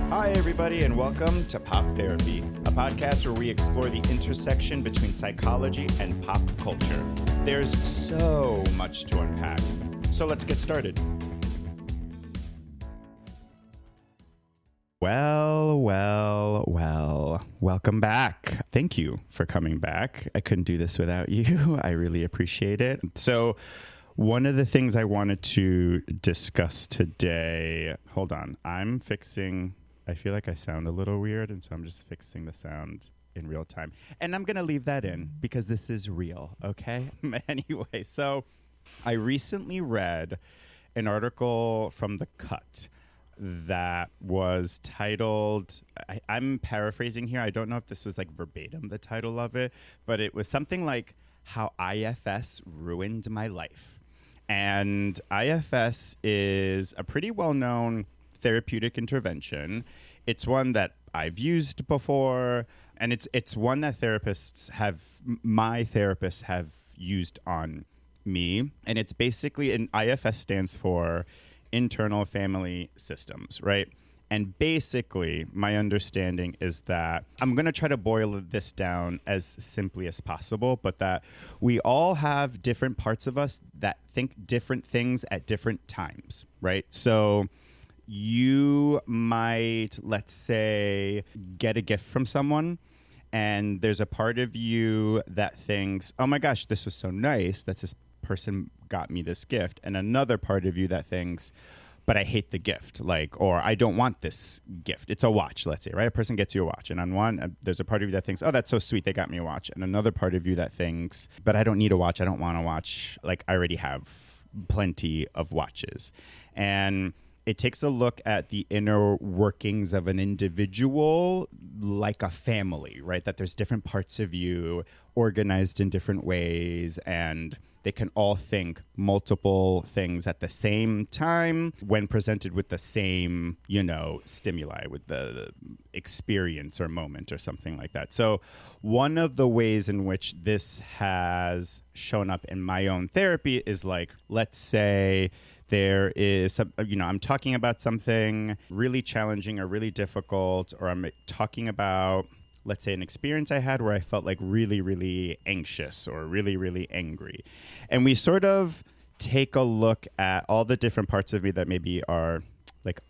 Hi, everybody, and welcome to Pop Therapy, a podcast where we explore the intersection between psychology and pop culture. There's so much to unpack, so let's get started. Well, welcome back. Thank you for coming back. I couldn't do this without you. I really appreciate it. So one of the things I wanted to discuss today, hold on, I feel like I sound a little weird, and so I'm just fixing the sound in real time. And I'm going to leave that in because this is real, okay? Anyway, so I recently read an article from The Cut that was titled, I'm paraphrasing here, I don't know if this was like verbatim, the title of it, but it was something like How IFS Ruined My Life. And IFS is a pretty well-known therapeutic intervention. It's one that I've used before, and it's one that my therapists have used on me. And it's basically, and IFS stands for Internal Family Systems, right? And basically, my understanding is that I'm going to try to boil this down as simply as possible, but that we all have different parts of us that think different things at different times, right? So you might, let's say, get a gift from someone, and there's a part of you that thinks, oh my gosh, this was so nice that this person got me this gift. And another part of you that thinks, but I hate the gift, or I don't want this gift. It's a watch, let's say, right? A person gets you a watch. And on one, there's a part of you that thinks, oh, that's so sweet, they got me a watch. And another part of you that thinks, but I don't need a watch. I don't want a watch. I already have plenty of watches. And it takes a look at the inner workings of an individual like a family, right? That there's different parts of you organized in different ways, and they can all think multiple things at the same time when presented with the same, stimuli, with the experience or moment or something like that. So one of the ways in which this has shown up in my own therapy is let's say there is, I'm talking about something really challenging or really difficult, or I'm talking about, let's say, an experience I had where I felt really, really anxious or really, really angry. And we sort of take a look at all the different parts of me that maybe are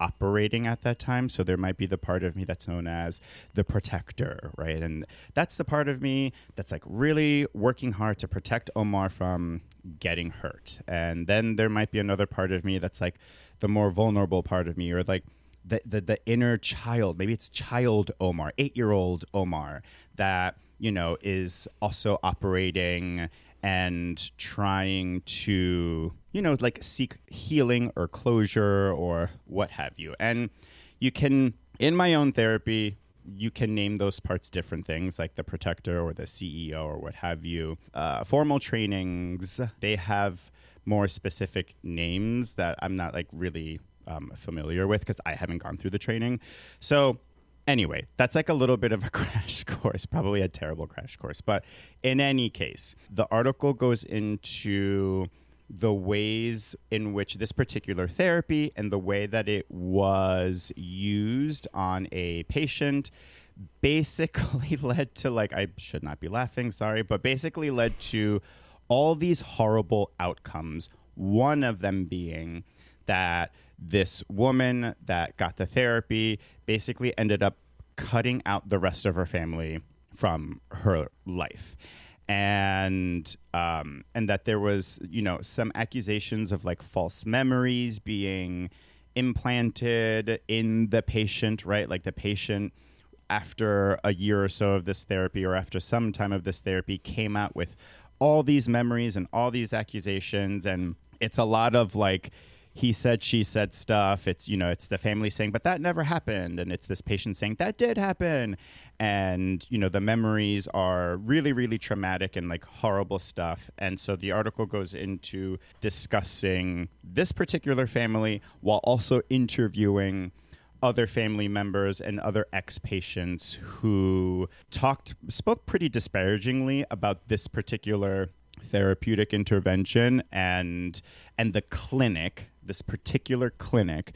operating at that time. So there might be the part of me that's known as the protector, right? And that's the part of me that's really working hard to protect Omar from getting hurt. And then there might be another part of me that's the more vulnerable part of me, or the inner child. Maybe it's child Omar, 8-year-old Omar, that, is also operating and trying to, seek healing or closure or what have you. And you can, in my own therapy, you can name those parts different things, like the protector or the CEO or what have you. Formal trainings, they have more specific names that I'm not really familiar with because I haven't gone through the training. So anyway, that's a little bit of a crash course, probably a terrible crash course. But in any case, the article goes into the ways in which this particular therapy and the way that it was used on a patient basically led to, I should not be laughing, sorry, but basically led to all these horrible outcomes. One of them being that this woman that got the therapy basically ended up cutting out the rest of her family from her life. And that there was, some accusations of false memories being implanted in the patient, right? The patient, after a year or so of this therapy, or after some time of this therapy, came out with all these memories and all these accusations. And it's a lot of he said, she said stuff. It's, it's the family saying, but that never happened. And it's this patient saying, that did happen. And, the memories are really, really traumatic and horrible stuff. And so the article goes into discussing this particular family while also interviewing other family members and other ex-patients who spoke pretty disparagingly about this particular therapeutic intervention and the clinic, this particular clinic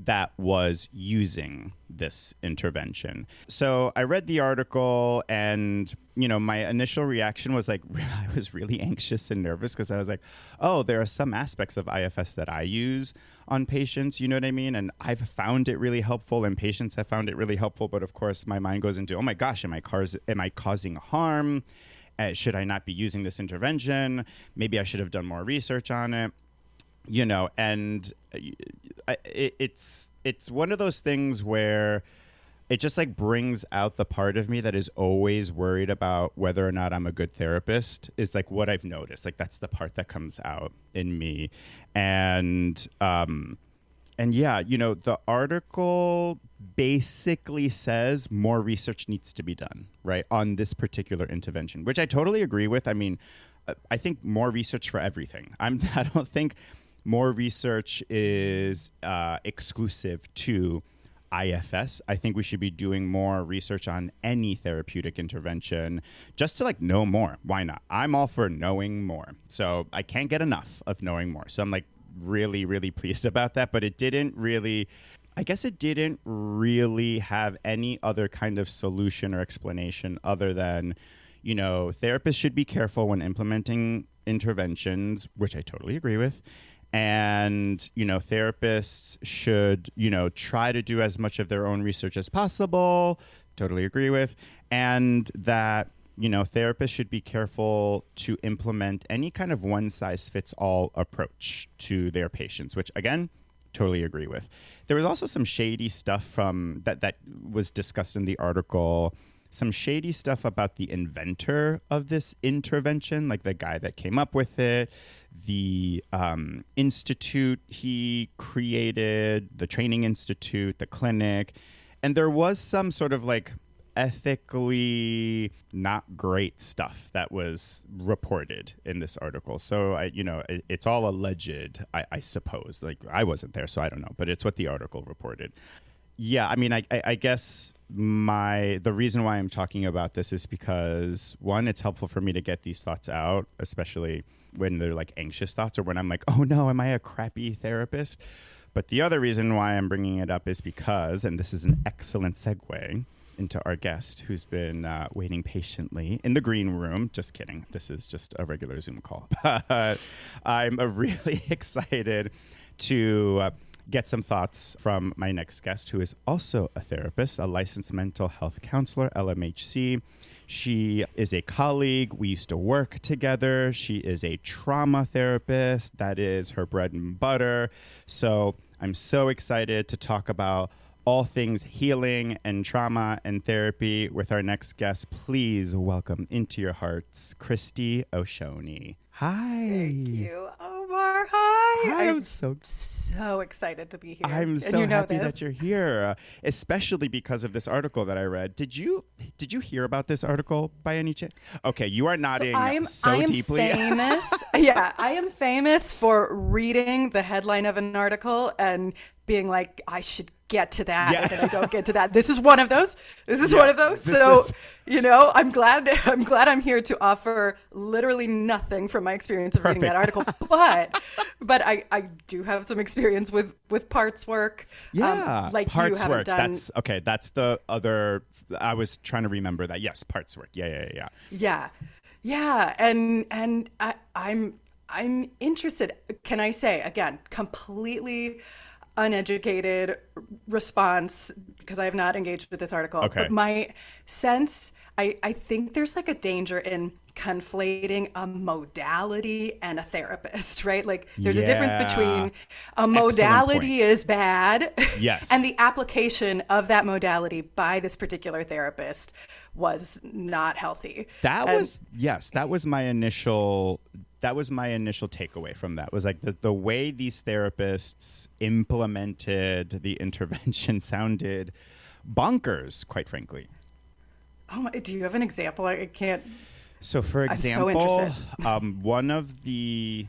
that was using this intervention. So I read the article and, my initial reaction was like, I was really anxious and nervous because I was like, oh, there are some aspects of IFS that I use on patients, you know what I mean? And I've found it really helpful and patients have found it really helpful. But of course, my mind goes into, oh my gosh, am I causing harm? Should I not be using this intervention? Maybe I should have done more research on it. And it's one of those things where it just like brings out the part of me that is always worried about whether or not I'm a good therapist. Is like what I've noticed. Like that's the part that comes out in me. And yeah, the article basically says more research needs to be done, right, on this particular intervention, which I totally agree with. I mean, I think more research for everything. I don't think more research is exclusive to IFS. I think we should be doing more research on any therapeutic intervention just to like know more. Why not? I'm all for knowing more. So I can't get enough of knowing more. So I'm like really, really pleased about that. But it didn't really have any other kind of solution or explanation other than, therapists should be careful when implementing interventions, which I totally agree with. And, therapists should, try to do as much of their own research as possible. Totally agree with. And that, therapists should be careful to implement any kind of one-size-fits-all approach to their patients, which, again, totally agree with. There was also some shady stuff from that was discussed in the article. Some shady stuff about the inventor of this intervention, like the guy that came up with it, the institute he created, the training institute, the clinic. And there was some sort of like ethically not great stuff that was reported in this article. So, it's all alleged, I suppose. Like, I wasn't there, so I don't know. But it's what the article reported. Yeah, I mean, I guess the reason why I'm talking about this is because, one, it's helpful for me to get these thoughts out, especially when they're like anxious thoughts or when I'm like, oh no, am I a crappy therapist? But the other reason why I'm bringing it up is because, and this is an excellent segue into our guest who's been waiting patiently in the green room. Just kidding. This is just a regular Zoom call. But I'm really excited to get some thoughts from my next guest, who is also a therapist, a licensed mental health counselor, LMHC. She is a colleague. We used to work together. She is a trauma therapist. That is her bread and butter. So I'm so excited to talk about all things healing and trauma and therapy with our next guest. Please welcome into your hearts, Christy O'Shoney. Hi. Thank you, Omar. Hi. I'm so excited to be here. I'm so happy that you're here, especially because of this article that I read. Did you hear about this article by any chance? Okay, you are nodding so deeply. Famous. Yeah, I am famous for reading the headline of an article and being like, I should get to that, and then I don't get to that. This is one of those. One of those. So, I'm glad I'm here to offer literally nothing from my experience of reading that article. But I do have some experience with parts work. Yeah, like parts you haven't work. done. That's okay. That's the other. I was trying to remember that. Yes, parts work. Yeah. And I'm interested. Can I say again, completely uneducated response because I have not engaged with this article. Okay. But my sense, I think there's like a danger in conflating a modality and a therapist, right? Like there's a difference between a modality is bad yes. and the application of that modality by this particular therapist was not healthy. That was my initial takeaway from that. Was like the way these therapists implemented the intervention sounded bonkers, quite frankly. Oh, do you have an example? I can't. So, for example, I'm so one of the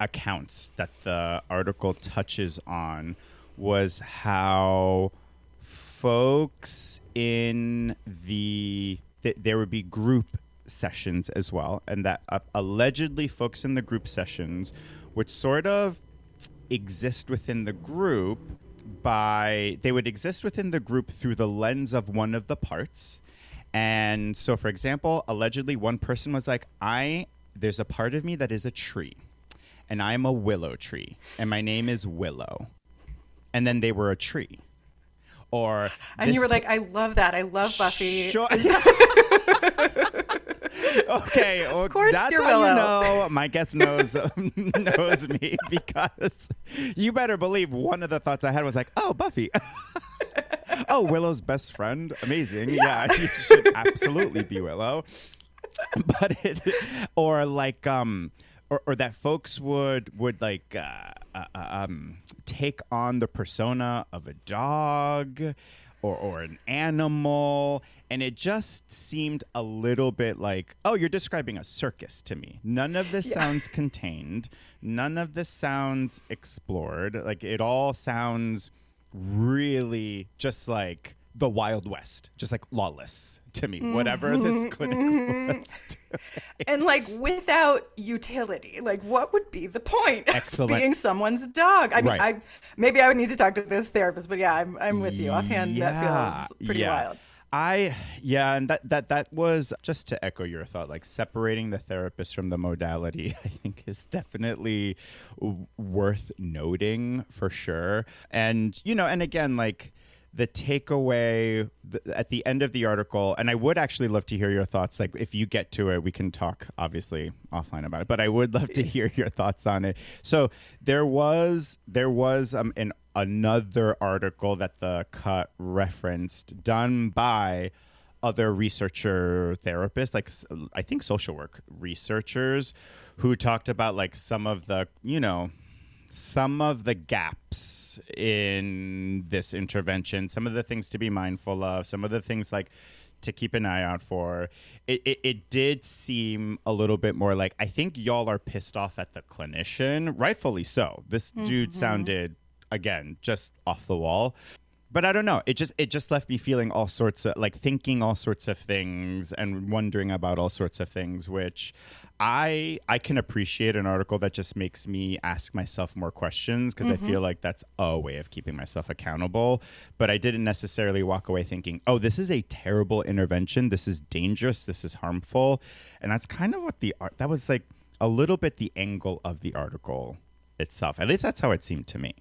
accounts that the article touches on was how folks in there would be group sessions as well, and that allegedly folks in the group sessions would sort of exist within the group through the lens of one of the parts. And so, for example, allegedly one person was like, there's a part of me that is a tree, and I'm a willow tree, and my name is Willow. And then they were a tree. And you were like, I love that. I love Buffy. Sure. Okay, well, of course that's you're how Willow. you know my guest knows me, because you better believe one of the thoughts I had was like, oh, Buffy. Oh, Willow's best friend. Amazing. Yeah, you should absolutely be Willow. But or that folks would like take on the persona of a dog or an animal, and it just seemed a little bit like, oh, you're describing a circus to me. None of this sounds contained. None of this sounds explored. Like, it all sounds really just like the Wild West, just like lawless to me, whatever this clinic was doing. And like, without utility, like, what would be the point Excellent. of being someone's dog? I mean, Right. maybe I would need to talk to this therapist, but yeah, I'm with you. Offhand, that feels pretty wild. And that was, just to echo your thought, like, separating the therapist from the modality, I think is definitely worth noting for sure. And, and again, like, the takeaway at the end of the article, and I would actually love to hear your thoughts. Like, if you get to it, we can talk obviously offline about it, but I would love to hear your thoughts on it. So there was another article that the Cut referenced, done by other researcher therapists, like I think social work researchers, who talked about like some of the gaps in this intervention, some of the things to be mindful of, some of the things like to keep an eye out for. It did seem a little bit more like, I think y'all are pissed off at the clinician, rightfully so. This dude sounded, again, just off the wall. But I don't know. It just left me feeling all sorts of, like, thinking all sorts of things and wondering about all sorts of things, which I can appreciate an article that just makes me ask myself more questions, because I feel like that's a way of keeping myself accountable. But I didn't necessarily walk away thinking, oh, this is a terrible intervention. This is dangerous. This is harmful. And that's kind of what that was like a little bit the angle of the article itself. At least that's how it seemed to me.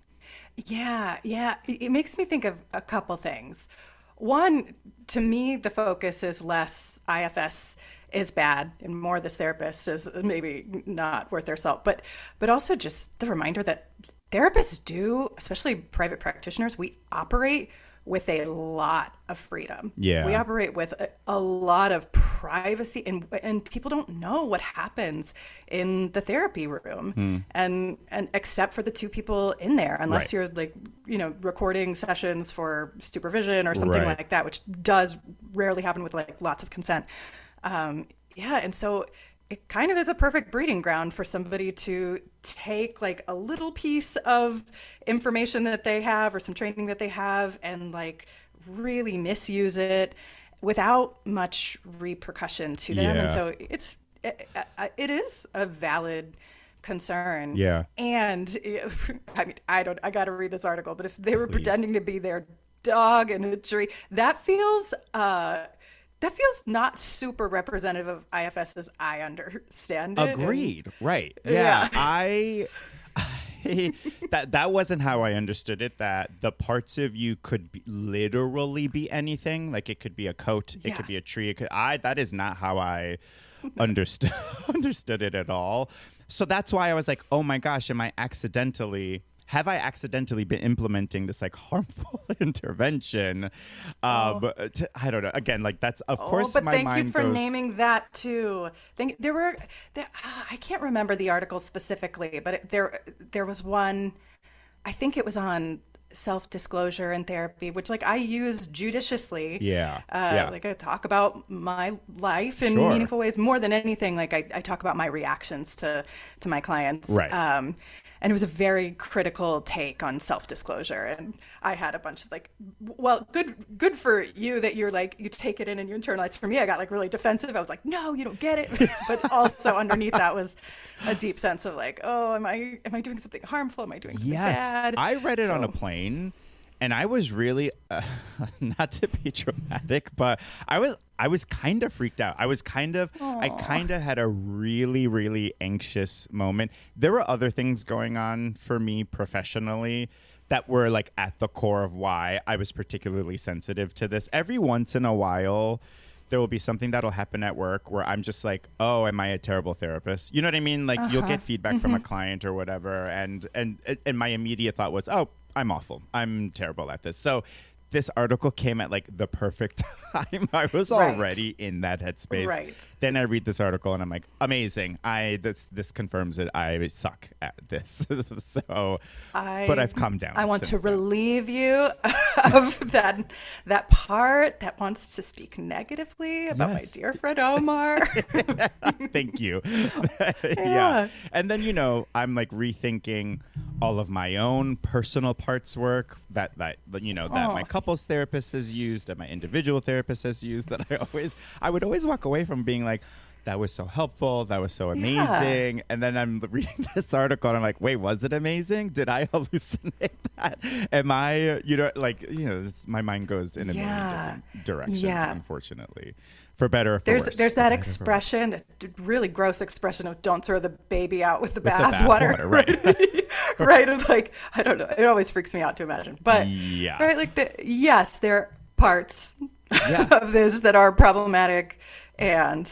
Yeah. It makes me think of a couple things. One, to me, the focus is less IFS is bad and more this therapist is maybe not worth their salt. But also just the reminder that therapists do, especially private practitioners, we operate with a lot of freedom. Yeah. We operate with a lot of privacy, and people don't know what happens in the therapy room, and except for the two people in there, unless you're like, recording sessions for supervision or something like that, which does rarely happen with like lots of consent. And so it kind of is a perfect breeding ground for somebody to take like a little piece of information that they have or some training that they have and like really misuse it without much repercussion to them. And so it is a valid concern. Yeah. And I mean, I got to read this article, but if they were pretending to be their dog in a tree, that feels not super representative of IFS as I understand it. Agreed. Right. Yeah. That wasn't how I understood it, that the parts of you could literally be anything. Like, it could be a coat, it could be a tree. That is not how I understood it at all. So that's why I was like, oh my gosh, have I accidentally been implementing this like harmful intervention? I don't know. Again, like, that's of course but my thank mind you for goes, naming that too. I can't remember the article specifically, but there was one. I think it was on self-disclosure in therapy, which like I use judiciously. Like, I talk about my life in meaningful ways more than anything. Like, I talk about my reactions to my clients. Right. and it was a very critical take on self-disclosure. And I had a bunch of like, well, good for you that you're like, you take it in and you internalize. For me, I got like really defensive. I was like, no, you don't get it. But also underneath that was a deep sense of like, oh, am I doing something harmful? Am I doing something bad? I read it on a plane. And I was really, not to be dramatic, but I was kind of freaked out. I kind of had a really, really anxious moment. There were other things going on for me professionally that were like at the core of why I was particularly sensitive to this. Every once in a while, there will be something that'll happen at work where I'm just like, oh, am I a terrible therapist? You know what I mean? Like you'll get feedback from a client or whatever. And my immediate thought was, oh, I'm awful. I'm terrible at this. So this article came at like the perfect time. I was already in that headspace. Right. Then I read this article and I'm like, amazing. This confirms it. I suck at this. But I've calmed down. I want to relieve you of that part that wants to speak negatively about my dear friend Omar. Thank you. Yeah. And then, I'm like rethinking all of my own personal parts work that my couples therapist has used, that my individual therapist has used, that I would always walk away from being like, that was so helpful. That was so amazing. And then I'm reading this article and I'm like, wait, was it amazing? Did I hallucinate that? Am I, my mind goes in a million different directions, unfortunately. For better or for worse. There's that expression, that really gross expression of don't throw the baby out with the bathwater. Right. Right. Of like, I don't know. It always freaks me out to imagine. But, right, like, yes, there are parts of this that are problematic, and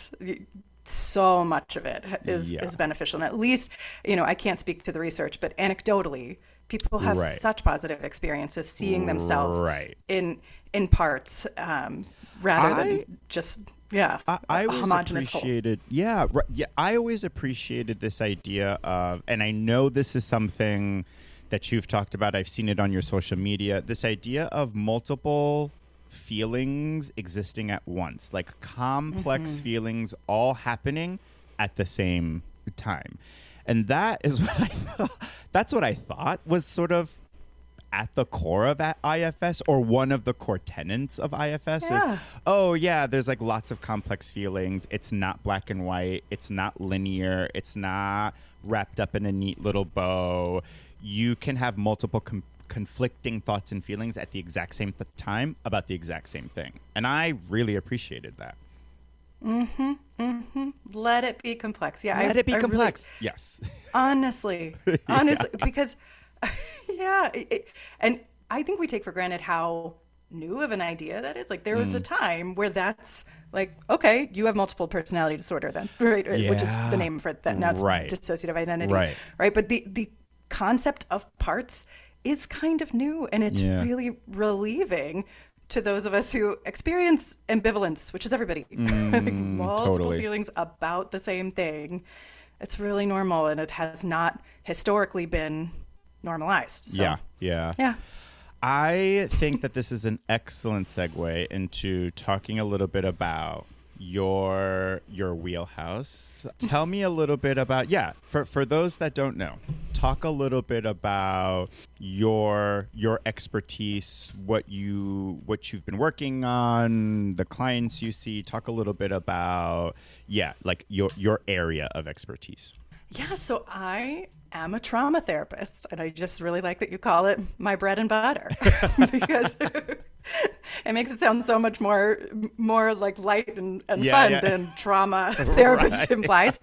so much of it is beneficial. And at least, I can't speak to the research, but anecdotally, people have such positive experiences seeing themselves in parts rather than just I always homogenous appreciated whole. I always appreciated this idea of, and I know this is something that you've talked about, I've seen it on your social media, this idea of multiple feelings existing at once, like complex feelings all happening at the same time. And that is that's what I thought was sort of at the core of IFS, or one of the core tenets of IFS is, there's like lots of complex feelings. It's not black and white. It's not linear. It's not wrapped up in a neat little bow. You can have multiple conflicting thoughts and feelings at the exact same time about the exact same thing. And I really appreciated that. Let it be complex. Yeah. Let it be complex. Really, yes. Honestly, because and I think we take for granted how new of an idea that is. Like there was a time where that's like, okay, you have multiple personality disorder then, right? Which is the name for that. Now it's dissociative identity, right? But the concept of parts is kind of new, and it's really relieving to those of us who experience ambivalence, which is everybody, like multiple feelings about the same thing. It's really normal, and it has not historically been normalized. So, yeah. I think that this is an excellent segue into talking a little bit about your wheelhouse. Tell me a little bit about, for those that don't know, talk a little bit about your expertise, what you've been working on, the clients you see. Talk a little bit about like your area of expertise. So I am a trauma therapist, and I just really like that you call it my bread and butter because it makes it sound so much more like light and fun than trauma therapist implies.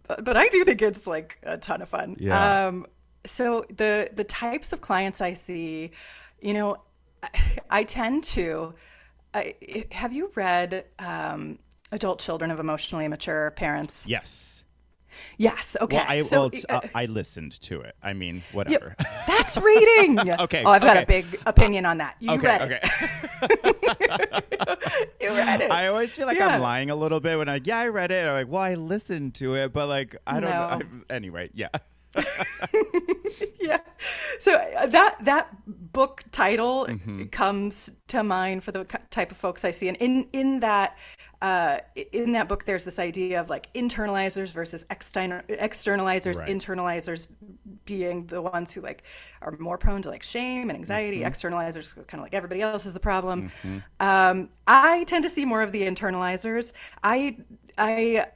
But I do think it's like a ton of fun. So the types of clients I see, I tend to. Have you read Adult Children of Emotionally Immature Parents? Yes. Okay. Well, I listened to it. I mean, whatever. That's reading. Okay. Oh, I've got a big opinion on that. You read it. You read it. I always feel like I'm lying a little bit when I read it. I'm like, well, I listened to it, but like, I don't know. Anyway, So that book title comes to mind for the type of folks I see. And in that book, there's this idea of like internalizers versus externalizers. Right. Internalizers being the ones who like are more prone to like shame and anxiety. Externalizers kind of like everybody else is the problem. I tend to see more of the internalizers. I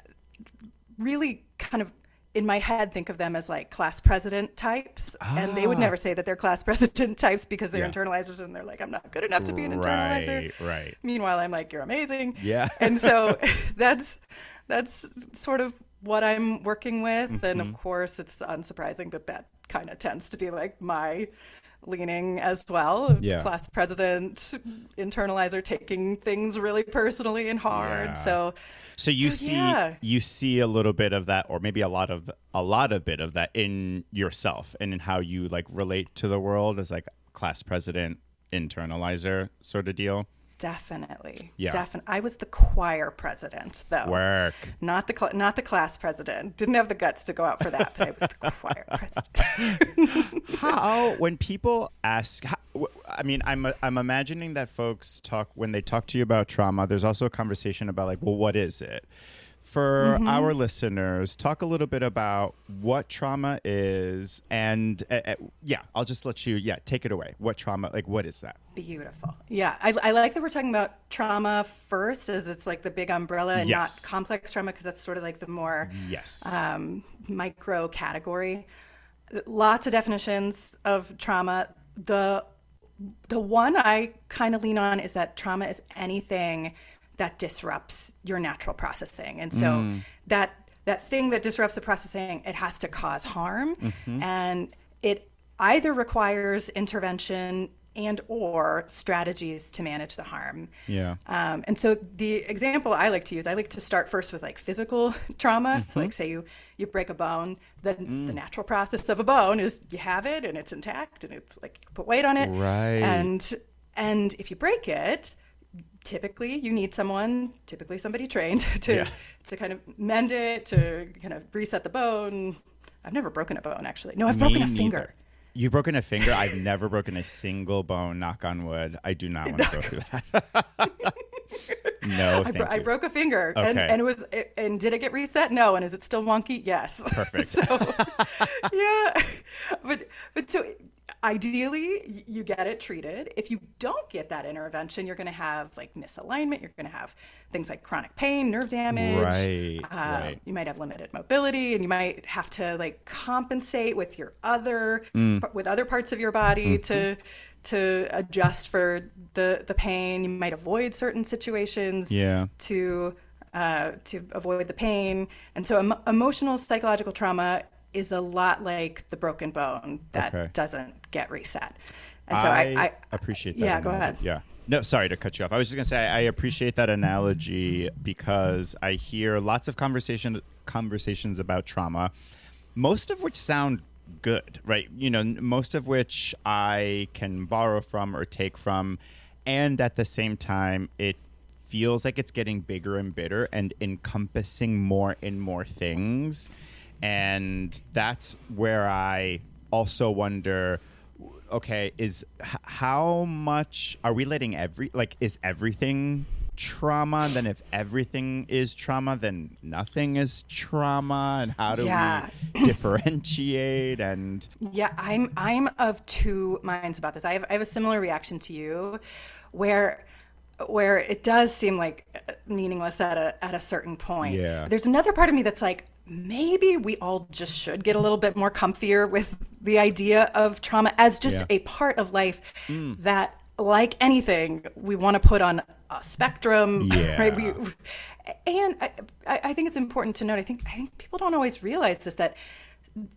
really kind of in my head think of them as like class president types, and they would never say that they're class president types because they're internalizers, and they're like, I'm not good enough to be an internalizer. Right. Meanwhile, I'm like, you're amazing. Yeah. And so that's sort of what I'm working with, and of course, it's unsurprising that kind of tends to be like my leaning as well. Yeah. Class president, internalizer, taking things really personally and hard. Yeah. So you see a little bit of that, or maybe a lot of bit of that in yourself and in how you like relate to the world as like class president, internalizer sort of deal. Definitely. Yeah. Definitely. I was the choir president, though. Work. Not the class president. Didn't have the guts to go out for that, but I was the choir president. How, when people ask, I'm imagining that folks when they talk to you about trauma, there's also a conversation about like, well, what is it? For our listeners, talk a little bit about what trauma is, and I'll just let you, take it away. What trauma, like, what is that? Beautiful. Yeah, I like that we're talking about trauma first, as it's like the big umbrella and not complex trauma, because that's sort of like the more micro category. Lots of definitions of trauma. The one I kind of lean on is that trauma is anything that disrupts your natural processing. And so that thing that disrupts the processing, it has to cause harm. And it either requires intervention and or strategies to manage the harm. Yeah. And so the example I like to use, I like to start first with like physical trauma. So like say you break a bone, then the natural process of a bone is you have it and it's intact and it's like you put weight on it. Right. And if you break it, typically you need somebody trained to kind of mend it, to kind of reset the bone. I've never broken a bone, actually. No, I've broken a finger. You've broken a finger? I've never broken a single bone, knock on wood. I do not want to go through that. No, I broke a finger. Okay. And it was. And did it get reset? No. And is it still wonky? Yes. Perfect. So, yeah. But so ideally, you get it treated. If you don't get that intervention, you're going to have like misalignment. You're going to have things like chronic pain, nerve damage. Right. You might have limited mobility, and you might have to like compensate with your with other parts of your body to adjust for the pain. You might avoid certain situations to avoid the pain. And so emotional psychological trauma is a lot like the broken bone that doesn't get reset. And so I appreciate that. Yeah, go ahead. Yeah. No, sorry to cut you off. I was just going to say I appreciate that analogy because I hear lots of conversations about trauma, most of which sound good, right? You know, most of which I can borrow from or take from. And at the same time, it feels like it's getting bigger and bigger and encompassing more and more things. And that's where I also wonder, okay, how much are we letting is everything trauma? Then if everything is trauma, then nothing is trauma. And how do we differentiate? And I'm of two minds about this. I have a similar reaction to you, where it does seem like meaningless at a certain point. Yeah. There's another part of me that's like, maybe we all just should get a little bit more comfier with the idea of trauma as just a part of life that, like anything, we want to put on a spectrum, right? And I think it's important to note, I think people don't always realize this, that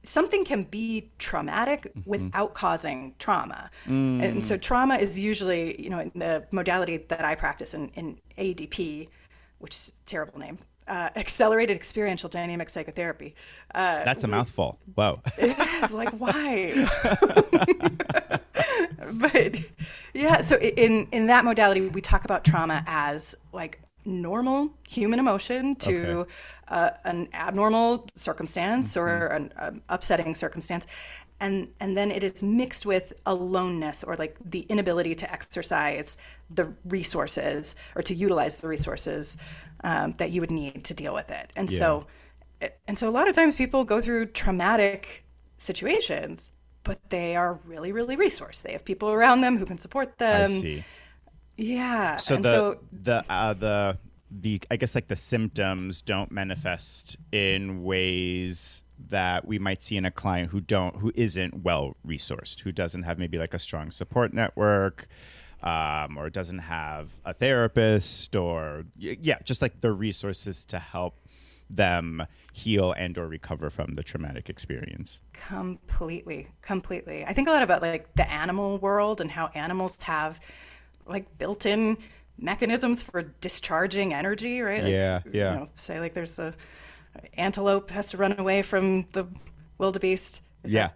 something can be traumatic without causing trauma. And so trauma is usually, in the modality that I practice in ADP, which is a terrible name, accelerated experiential dynamic psychotherapy. That's a mouthful. Whoa. It's like, why? But so in that modality, we talk about trauma as like normal human emotion to an abnormal circumstance or an upsetting circumstance. and then it is mixed with aloneness, or like the inability to exercise the resources or to utilize the resources that you would need to deal with it. And so a lot of times people go through traumatic situations, but they are really, really resourced. They have people around them who can support them. I see. Yeah. So the I guess like the symptoms don't manifest in ways that we might see in a client who isn't well resourced, who doesn't have maybe like a strong support network, or doesn't have a therapist, or just like the resources to help them heal and or recover from the traumatic experience. Completely. I think a lot about like the animal world and how animals have like built-in mechanisms for discharging energy, right? Like, You know, say like there's a antelope has to run away from the wildebeest. That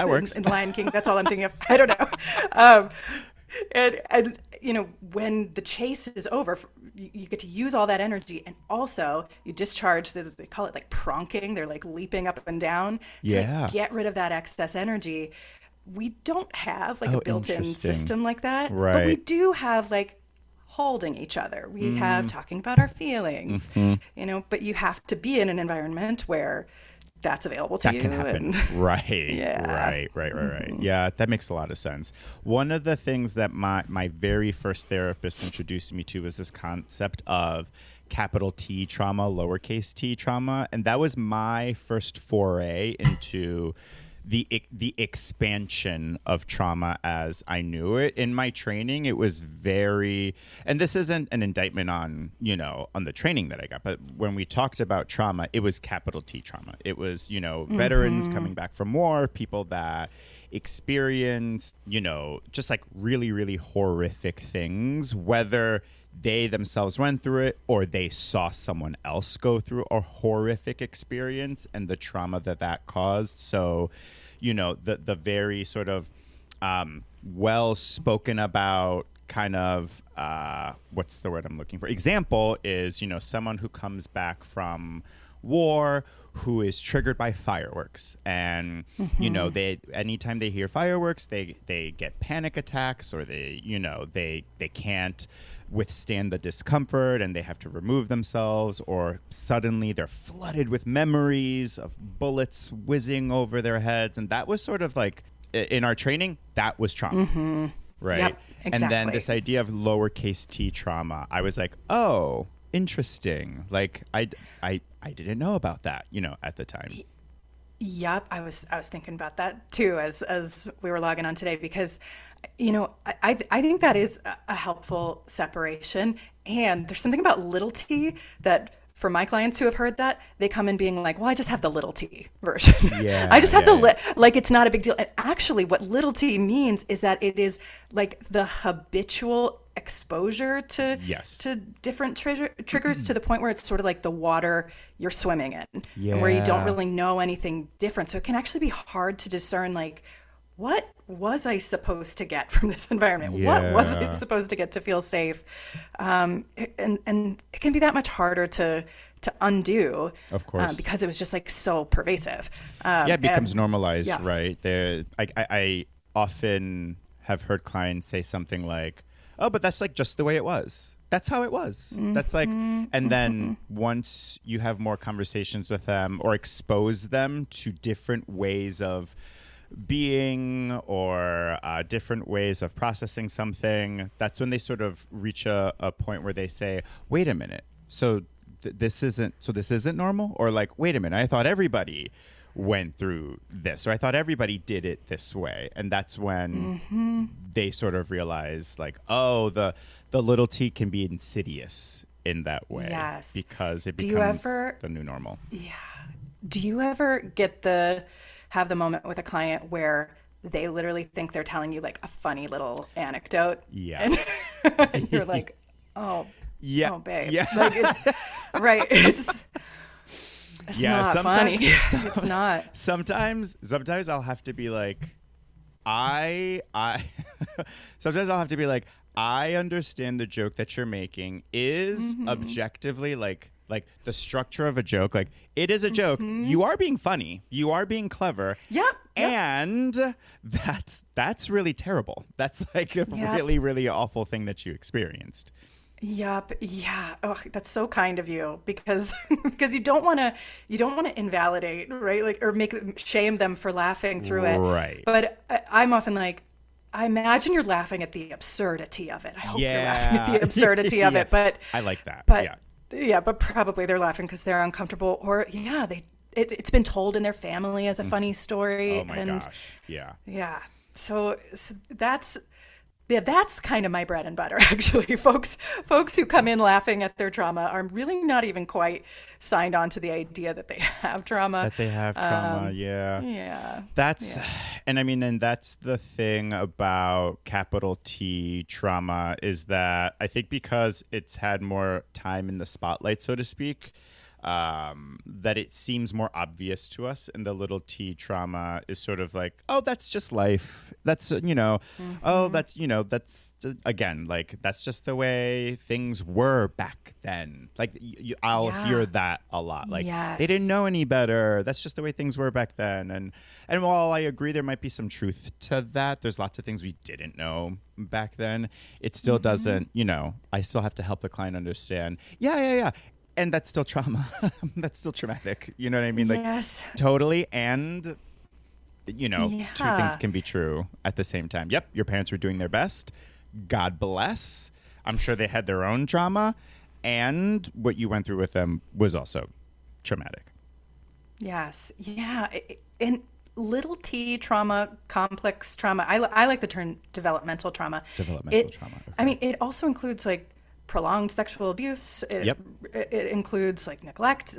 works. In Lion King, that's all I'm thinking of. I don't know. And you know, when the chase is over, you get to use all that energy, and also you discharge. They call it like pronking. They're like leaping up and down to like, get rid of that excess energy. We don't have like a built-in system like that, but we do have like holding each other. We have talking about our feelings, you know, but you have to be in an environment where that's available to you. That can happen. Right. Yeah, that makes a lot of sense. One of the things that my very first therapist introduced me to was this concept of capital T trauma, lowercase t trauma. And that was my first foray into the expansion of trauma as I knew it. In my training, it was very, and this isn't an indictment on, you know, on the training that I got, but when we talked about trauma, it was capital T trauma. It was, you know, veterans coming back from war, people that experienced, you know, just like really, really horrific things, whether they themselves went through it or they saw someone else go through a horrific experience and the trauma that caused. So, you know, the very sort of well spoken about kind of what's the word I'm looking for? Example is, you know, someone who comes back from war who is triggered by fireworks, and you know, they anytime they hear fireworks, they get panic attacks, or they can't withstand the discomfort and they have to remove themselves, or suddenly they're flooded with memories of bullets whizzing over their heads. And that was sort of like, in our training, that was trauma. Right. Yep, exactly. And then this idea of lowercase t trauma, I was like, oh, interesting. Like I didn't know about that, you know, at the time. Yep, I was thinking about that too as we were logging on today, because, you know, I think that is a helpful separation. And there's something about little t that, for my clients who have heard that, they come in being like, well, I just have the little t version. Yeah, I just have like, it's not a big deal. And actually what little t means is that it is like the habitual exposure to different triggers to the point where it's sort of like the water you're swimming in, and where you don't really know anything different. So it can actually be hard to discern, like, what was I supposed to get from this environment? What was it supposed to get to feel safe? And it can be that much harder to undo, of course, because it was just like so pervasive. It becomes normalized, right? I often have heard clients say something like, oh, but that's like just the way it was. That's how it was. That's like, and then once you have more conversations with them or expose them to different ways of being or different ways of processing something, that's when they sort of reach a point where they say, wait a minute, so this isn't normal? Or like, wait a minute, I thought everybody went through this, or I thought everybody did it this way. And that's when they sort of realize, like, oh, the little t can be insidious in that way. Yes. Because it becomes the new normal. Yeah. Do you ever have the moment with a client where they literally think they're telling you like a funny little anecdote? Yeah. And you're like, oh, babe. Yeah. Like, it's right. It's not funny. It's not. Sometimes I'll have to be like, sometimes I'll have to be like, I understand the joke that you're making is objectively like the structure of a joke. Like, it is a joke. You are being funny. You are being clever. Yep. And that's really terrible. That's like a really, really awful thing that you experienced. Yep. Yeah. Oh, that's so kind of you, because you don't want to invalidate, right? Like, or shame them for laughing through it. Right. But I'm often like, I imagine you're laughing at the absurdity of it. I hope you're laughing at the absurdity of it. But I like that. But probably they're laughing because they're uncomfortable, or it's been told in their family as a funny story. Oh my gosh. Yeah. Yeah. So that's kind of my bread and butter, actually. Folks who come in laughing at their trauma are really not even quite signed on to the idea that they have trauma. Yeah. Yeah. And I mean, and that's the thing about capital T trauma, is that I think because it's had more time in the spotlight, so to speak, that it seems more obvious to us, and the little T trauma is sort of like, oh, that's just life. That's, oh, that's, that's, again, like, that's just the way things were back then. Like, I'll hear that a lot. Like, they didn't know any better. That's just the way things were back then. And while I agree there might be some truth to that, there's lots of things we didn't know back then. It still doesn't, I still have to help the client understand. Yeah. And that's still trauma. That's still traumatic. You know what I mean? Like, totally. And, two things can be true at the same time. Yep, your parents were doing their best. God bless. I'm sure they had their own trauma. And what you went through with them was also traumatic. Yes. Yeah. And little T trauma, complex trauma. I like the term developmental trauma. Trauma. Okay. I mean, it also includes, like, prolonged sexual abuse. It includes, like, neglect,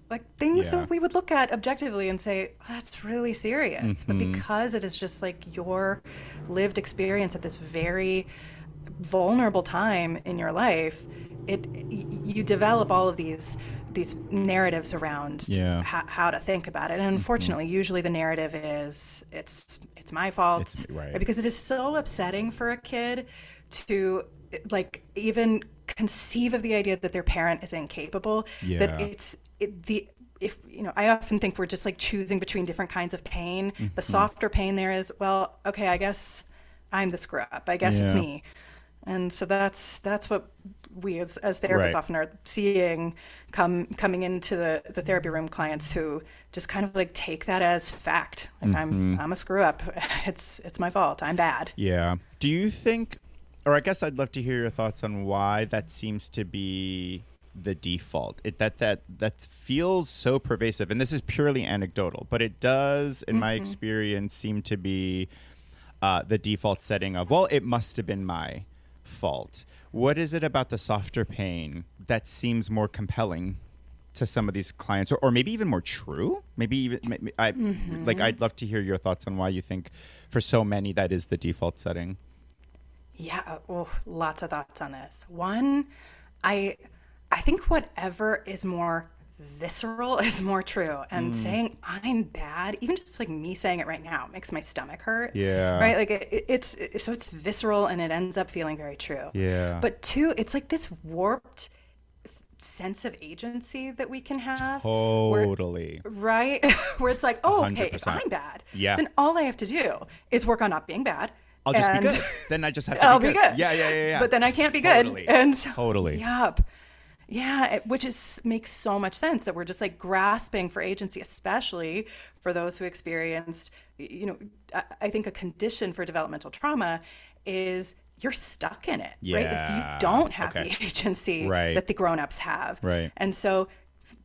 like things that we would look at objectively and say, oh, that's really serious. But because it is just like your lived experience at this very vulnerable time in your life, you develop all of these narratives around how to think about it. And unfortunately, usually the narrative is it's my fault, right? Because it is so upsetting for a kid to, like, even conceive of the idea that their parent is incapable. That I often think we're just, like, choosing between different kinds of pain. The softer pain there is, well, okay, I guess I'm the screw up. I guess it's me. And so that's what we as therapists often are seeing coming into the therapy room, clients who just kind of, like, take that as fact. Like, I'm a screw up. It's my fault. I'm bad. Yeah. Do you think, or I guess I'd love to hear your thoughts on why that seems to be the default. That feels so pervasive, and this is purely anecdotal, but it does, in my experience, seem to be the default setting of, well, it must have been my fault. What is it about the softer pain that seems more compelling to some of these clients, or maybe even more true? I'd love to hear your thoughts on why you think for so many that is the default setting. Yeah, lots of thoughts on this. One, I think whatever is more visceral is more true. And saying I'm bad, even just, like, me saying it right now, makes my stomach hurt. Yeah. Right? Like, it's visceral, and it ends up feeling very true. Yeah. But two, it's like this warped sense of agency that we can have. Totally. Where it's like, oh, 100%. Okay, if I'm bad, then all I have to do is work on not being bad. I'll just be good. Then I just have to be good. Yeah. But then I can't be good. Totally. And so, totally. Yep. Yeah, which makes so much sense that we're just, like, grasping for agency, especially for those who experienced, I think a condition for developmental trauma is you're stuck in it, right? Like, you don't have the agency that the grown-ups have. Right. And so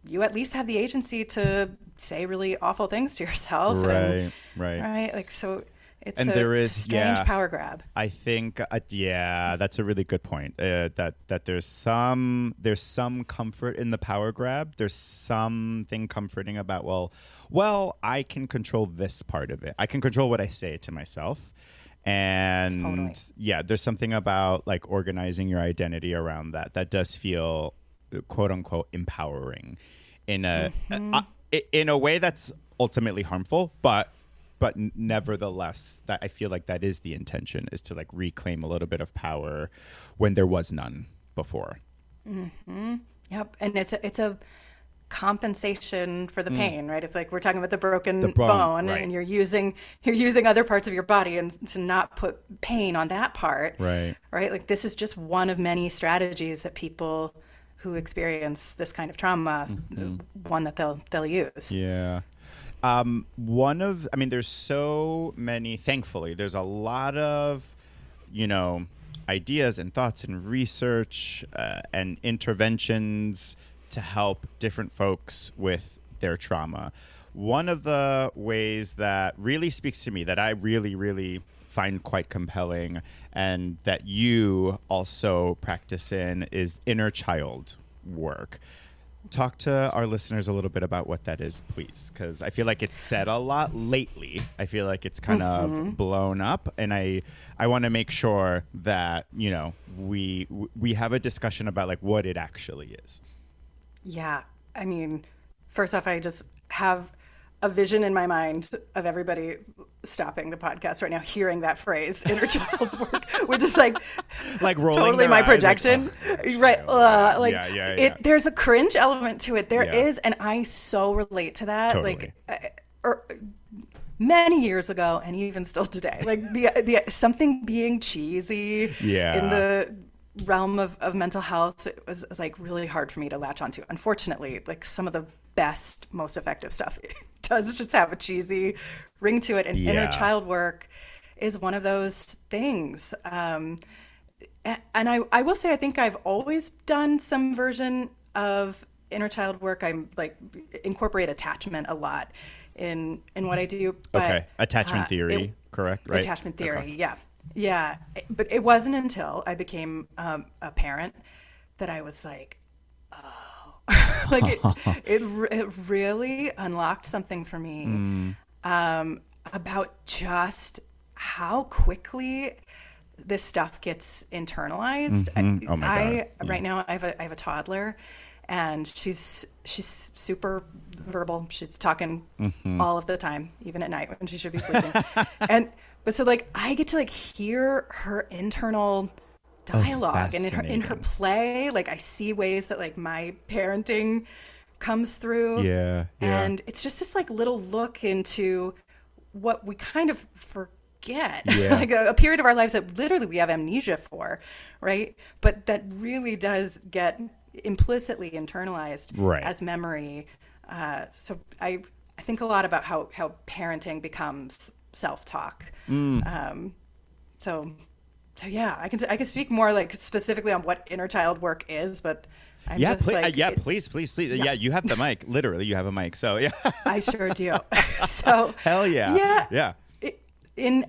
you at least have the agency to say really awful things to yourself. Right. Right. Like, so it's there is a strange power grab. I think, that's a really good point. That there's some comfort in the power grab. There's something comforting about, well, I can control this part of it. I can control what I say to myself. And there's something about, like, organizing your identity around that does feel, quote unquote, empowering in a way that's ultimately harmful, but nevertheless, that I feel like that is the intention, is to, like, reclaim a little bit of power when there was none before. Yep. And it's a compensation for the pain, right? It's like we're talking about the broken bone, right. and you're using other parts of your body and to not put pain on that part, Right. Like this is just one of many strategies that people who experience this kind of trauma, one that they'll use. Yeah. There's so many, thankfully, there's a lot of, ideas and thoughts and research and interventions to help different folks with their trauma. One of the ways that really speaks to me, that I really, really find quite compelling, and that you also practice in, is inner child work. Talk to our listeners a little bit about what that is, please, because I feel like it's said a lot lately. I feel like it's kind of blown up, and I want to make sure that we have a discussion about like what it actually is. Yeah, I mean, first off, I just have a vision in my mind of everybody stopping the podcast right now, hearing that phrase, inner child work, which is like rolling totally my eyes, projection, right? There's a cringe element to it. There is, and I so relate to that. Totally. Many years ago, and even still today, like the something being cheesy in the realm of mental health, it was like really hard for me to latch onto. Unfortunately, like some of the best, most effective stuff does just have a cheesy ring to it, and inner child work is one of those things. And I will say, I think I've always done some version of inner child work. I'm like incorporate attachment a lot in what I do. But, attachment theory, correct? Right. Attachment theory, yeah. But it wasn't until I became a parent that I was like, like it really unlocked something for me about just how quickly this stuff gets internalized. Oh my God. Right now I have a toddler, and she's super verbal. She's talking all of the time, even at night when she should be sleeping. But so like I get to like hear her internal dialogue, and in her play, like I see ways that like my parenting comes through. And it's just this like little look into what we kind of forget, like a period of our lives that literally we have amnesia for, right? But that really does get implicitly internalized as memory. So I think a lot about how parenting becomes self-talk. So yeah, I can speak more like specifically on what inner child work is, but I'm please. Yeah, you have the mic. Literally, you have a mic. So yeah, I sure do. So hell yeah. In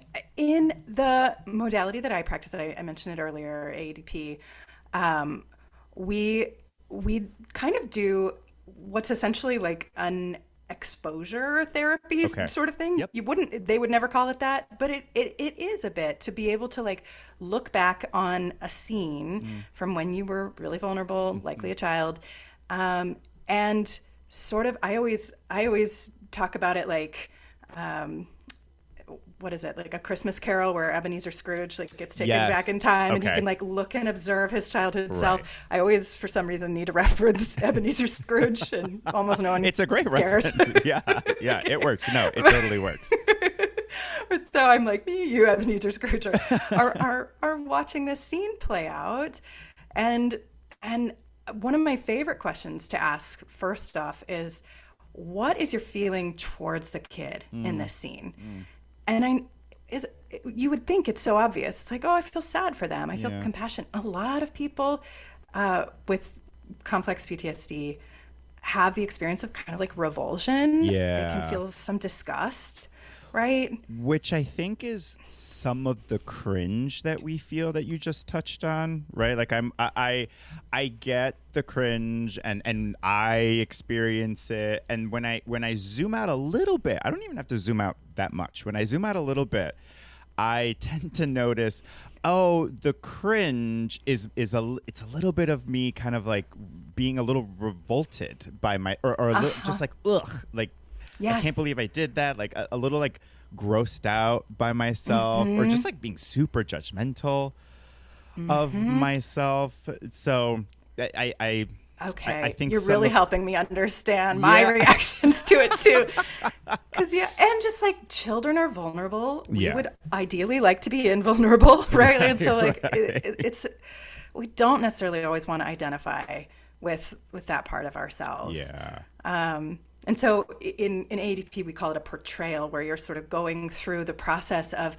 the modality that I practice, I mentioned it earlier, AADP. We kind of do what's essentially like an exposure therapy sort of thing. They would never call it that, but it is a bit, to be able to like look back on a scene from when you were really vulnerable, likely a child, and sort of I always talk about it like what is it, like A Christmas Carol, where Ebenezer Scrooge like gets taken back in time, and he can like look and observe his childhood self. I always, for some reason, need to reference Ebenezer Scrooge, and almost no one It's a great cares. reference. Yeah, it works. No, it totally works. So I'm like, me, you, Ebenezer Scrooge, are watching this scene play out, and one of my favorite questions to ask first off is, what is your feeling towards the kid in this scene? And you would think it's so obvious. It's like, oh, I feel sad for them. I feel compassion. A lot of people with complex PTSD have the experience of kind of like revulsion. They can feel some disgust, right? Which I think is some of the cringe that we feel that you just touched on, right? Like I get the cringe, and I experience it. And when I zoom out a little bit, I don't even have to zoom out that much. When I zoom out a little bit, I tend to notice, the cringe it's a little bit of me kind of like being a little revolted by my, just like, ugh, like, I can't believe I did that. Like a little like grossed out by myself, or just like being super judgmental of myself. So I Okay, I think you're really helping me understand my reactions to it too. Because and just like children are vulnerable. We would ideally like to be invulnerable, right? And so like it's we don't necessarily always want to identify with that part of ourselves. Yeah. And so in ADP we call it a portrayal, where you're sort of going through the process of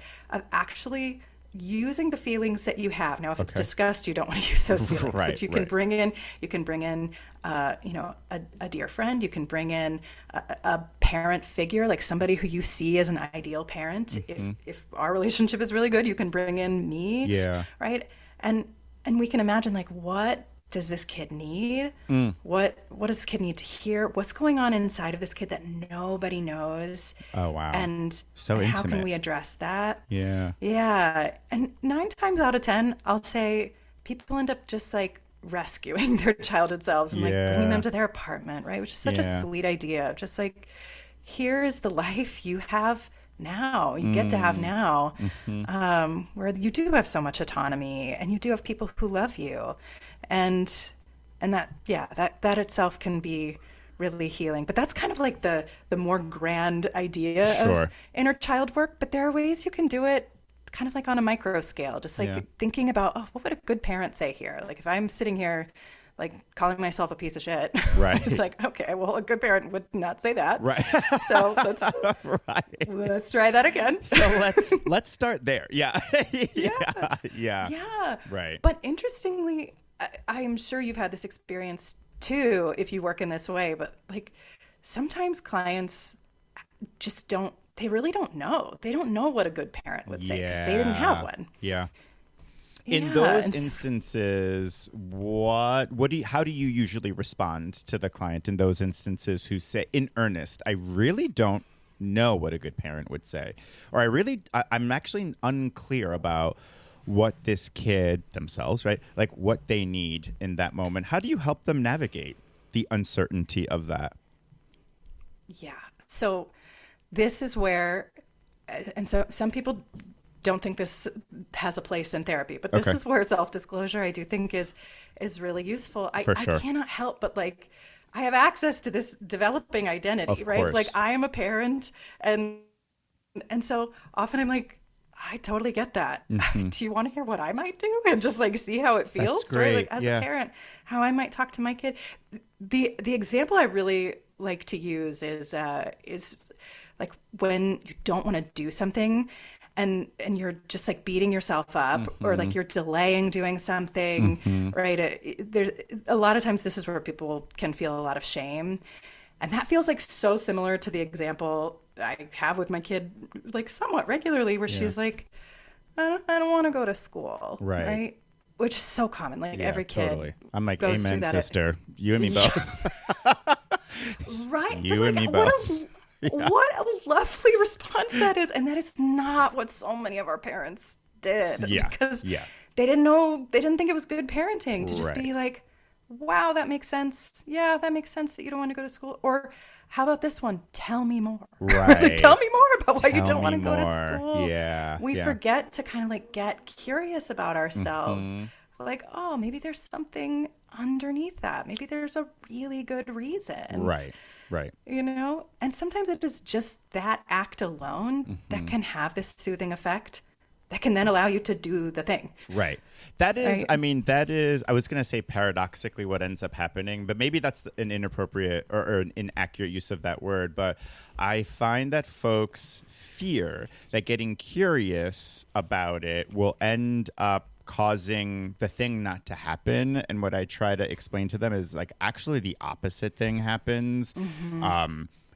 actually using the feelings that you have. Now, if it's disgust, you don't want to use those feelings, but you can bring in, a dear friend. You can bring in a parent figure, like somebody who you see as an ideal parent. If our relationship is really good, you can bring in me. Yeah. Right. And we can imagine, like, what does this kid need? What does this kid need to hear? What's going on inside of this kid that nobody knows? Oh, wow. And so how can we address that? Yeah. Yeah. And 9 times out of 10, I'll say people end up just like rescuing their childhood selves and like bringing them to their apartment, right? Which is such a sweet idea. Just like, here is the life you have now, you get to have now, where you do have so much autonomy and you do have people who love you. And that itself can be really healing. But that's kind of like the more grand idea of inner child work. But there are ways you can do it kind of like on a micro scale, just like thinking about, what would a good parent say here? Like if I'm sitting here like calling myself a piece of shit, right? It's like, okay, well, a good parent would not say that, right? So let's try that again. So let's start there. Yeah. Right. But interestingly, I am sure you've had this experience too, if you work in this way, but like sometimes clients just they really don't know. They don't know what a good parent would say because they didn't have one. Yeah. In those instances, how do you usually respond to the client in those instances who say in earnest, I really don't know what a good parent would say, or I'm actually unclear about what this kid themselves, right? Like what they need in that moment. How do you help them navigate the uncertainty of that? Yeah. So this is where, and so some people don't think this has a place in therapy, but this is where self-disclosure I do think is really useful. I cannot help but like, I have access to this developing identity, right? Course. Like I am a parent and so often I'm like, I totally get that. Do you want to hear what I might do and just like see how it feels? That's great. Right? Like as a parent, how I might talk to my kid. The example I really like to use is like when you don't want to do something and you're just like beating yourself up or like you're delaying doing something, right? There's a lot of times this is where people can feel a lot of shame. And that feels like so similar to the example I have with my kid, like somewhat regularly, where she's like, I don't want to go to school, right? Which is so common. Like every kid, totally. I'm like, goes amen, through that. sister. You and me both. Right? You but and like, me both. What a lovely response that is, and that is not what so many of our parents did. Because they didn't know, they didn't think it was good parenting to just be like, wow, that makes sense. Yeah, that makes sense that you don't want to go to school. Or how about this one? Tell me more. Right. Like, tell me more about why you don't want to go to school. Yeah. We forget to kind of like get curious about ourselves. Like, oh, maybe there's something underneath that. Maybe there's a really good reason. Right. You know? And sometimes it is just that act alone that can have this soothing effect that can then allow you to do the thing. Right. That is, I mean, I was going to say paradoxically what ends up happening, but maybe that's an inappropriate or an inaccurate use of that word. But I find that folks fear that getting curious about it will end up causing the thing not to happen. And what I try to explain to them is like, actually the opposite thing happens.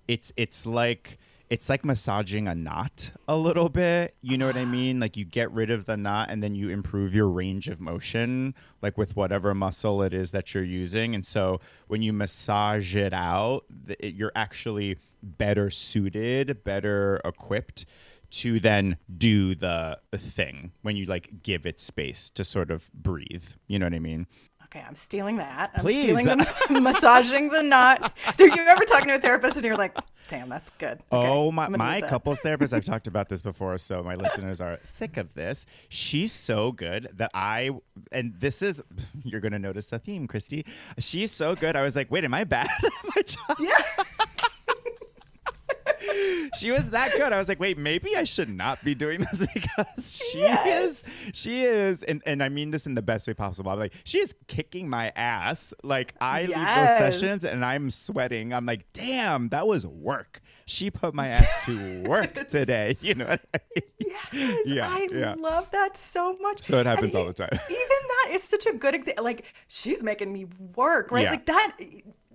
It's like massaging a knot a little bit. You know what I mean? Like you get rid of the knot and then you improve your range of motion, like with whatever muscle it is that you're using. And so when you massage it out, you're actually better suited, better equipped to then do the thing when you like give it space to sort of breathe. You know what I mean? Okay, I'm stealing that. Please. I'm stealing the massaging the knot. Are you ever talking to a therapist and you're like, Damn, that's good. Oh, Okay, my couples therapist, I've talked about this before, so my listeners are sick of this. She's so good that and this is, you're going to notice a theme, Christy. She's so good. I was like, wait, am I bad at my job? Yeah. She was that good. I was like, wait, maybe I should not be doing this because she is, and I mean this in the best way possible. I'm like, she is kicking my ass. Like I leave those sessions and I'm sweating. I'm like, damn, that was work. She put my ass to work today. You know what I mean? Yes, I love that so much. So it happens all the time. Even that is such a good example. Like, she's making me work, right? Yeah. Like that.